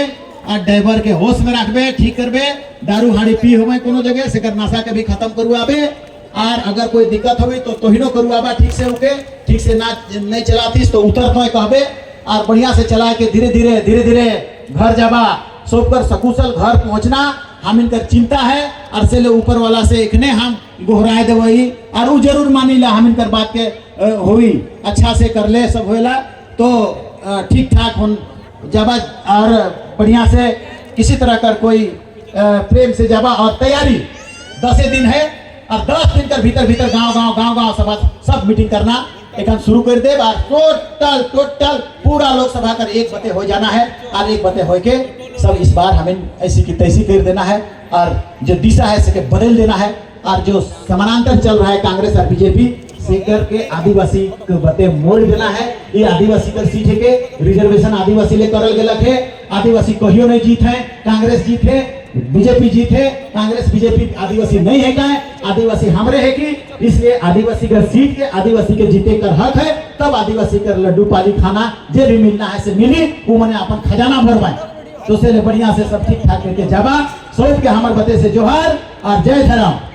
और ड्राइवर के होश में रखबे, ठीक करबे, दारू हाड़ी पी होवे कोनो जगह से कर नशा के भी खत्म करवाबे और अगर कोई दिक्कत होगी तो तोहिनो करवाबा ठीक से होके, ठीक से ना नहीं चलातीस तो उतर तो कहबे और बढ़िया से चला के धीरे धीरे घर जाबा सोकर सकुशल घर पहुंचना हम इनकर चिंता है और से ले ऊपर वाला से इकने हम गोहराए देवई और वो जरूर मानी ला हम इनकर बात के होई अच्छा से कर ले सब होएला तो ठीक ठाक हो जाबा और बढ़िया से किसी तरह कर कोई प्रेम से जाबा और तैयारी 10 दिन है और 10 दिन कर भीतर गांव सभा सब मीटिंग करना एक शुरू कर दे और टोटल पूरा लोकसभा कर 1 बते हो जाना है और 1 बते हो के सब इस बार हमें ऐसी की तैसी कर देना है और जो दिशा है सके बदल देना है और जो समानांतर चल रहा है कांग्रेस और बीजेपी से करके आदिवासी के बते मोड़ देना है। ये आदिवासी का सीट है के रिजर्वेशन आदिवासी ले करल गेलक है, आदिवासी कहियो नहीं जीत है, कांग्रेस जीत है, बीजेपी जीत है, कांग्रेस बीजेपी आदिवासी नहीं है का आदिवासी हमरे है कि इसलिए आदिवासी का सीट के आदिवासी के जीते कर हक है तब आदिवासी का लड्डू पाली खाना जे भी मिलना है से मिली वो मने अपन खजाना भरवाए तो से बढ़िया से सब ठीक ठाक करके जाबा सोच के हमारे बते से जोहार और जय धर्म।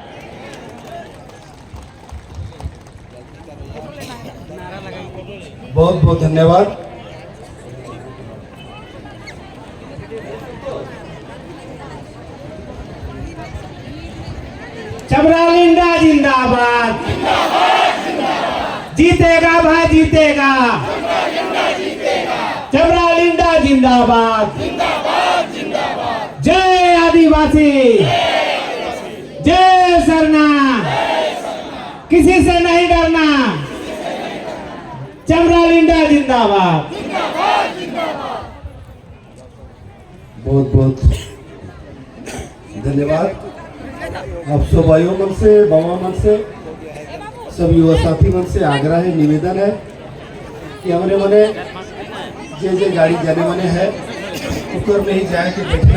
बहुत बहुत धन्यवाद। चमरालिंडा जिंदाबाद, जीतेगा भाई जीतेगा, चमरालिंडा जिंदाबाद, जय आदिवासी, जय सरना, किसी से नहीं डरना, चमरालिंडा जिंदाबाद। बहुत बहुत धन्यवाद। आप सब भाइयों मन से बाबा मन से सब युवा साथी मन से आग्रह है निवेदन है कि हमारे मने जे गाड़ी जाने मने है ऊपर में ही जाए के बैठना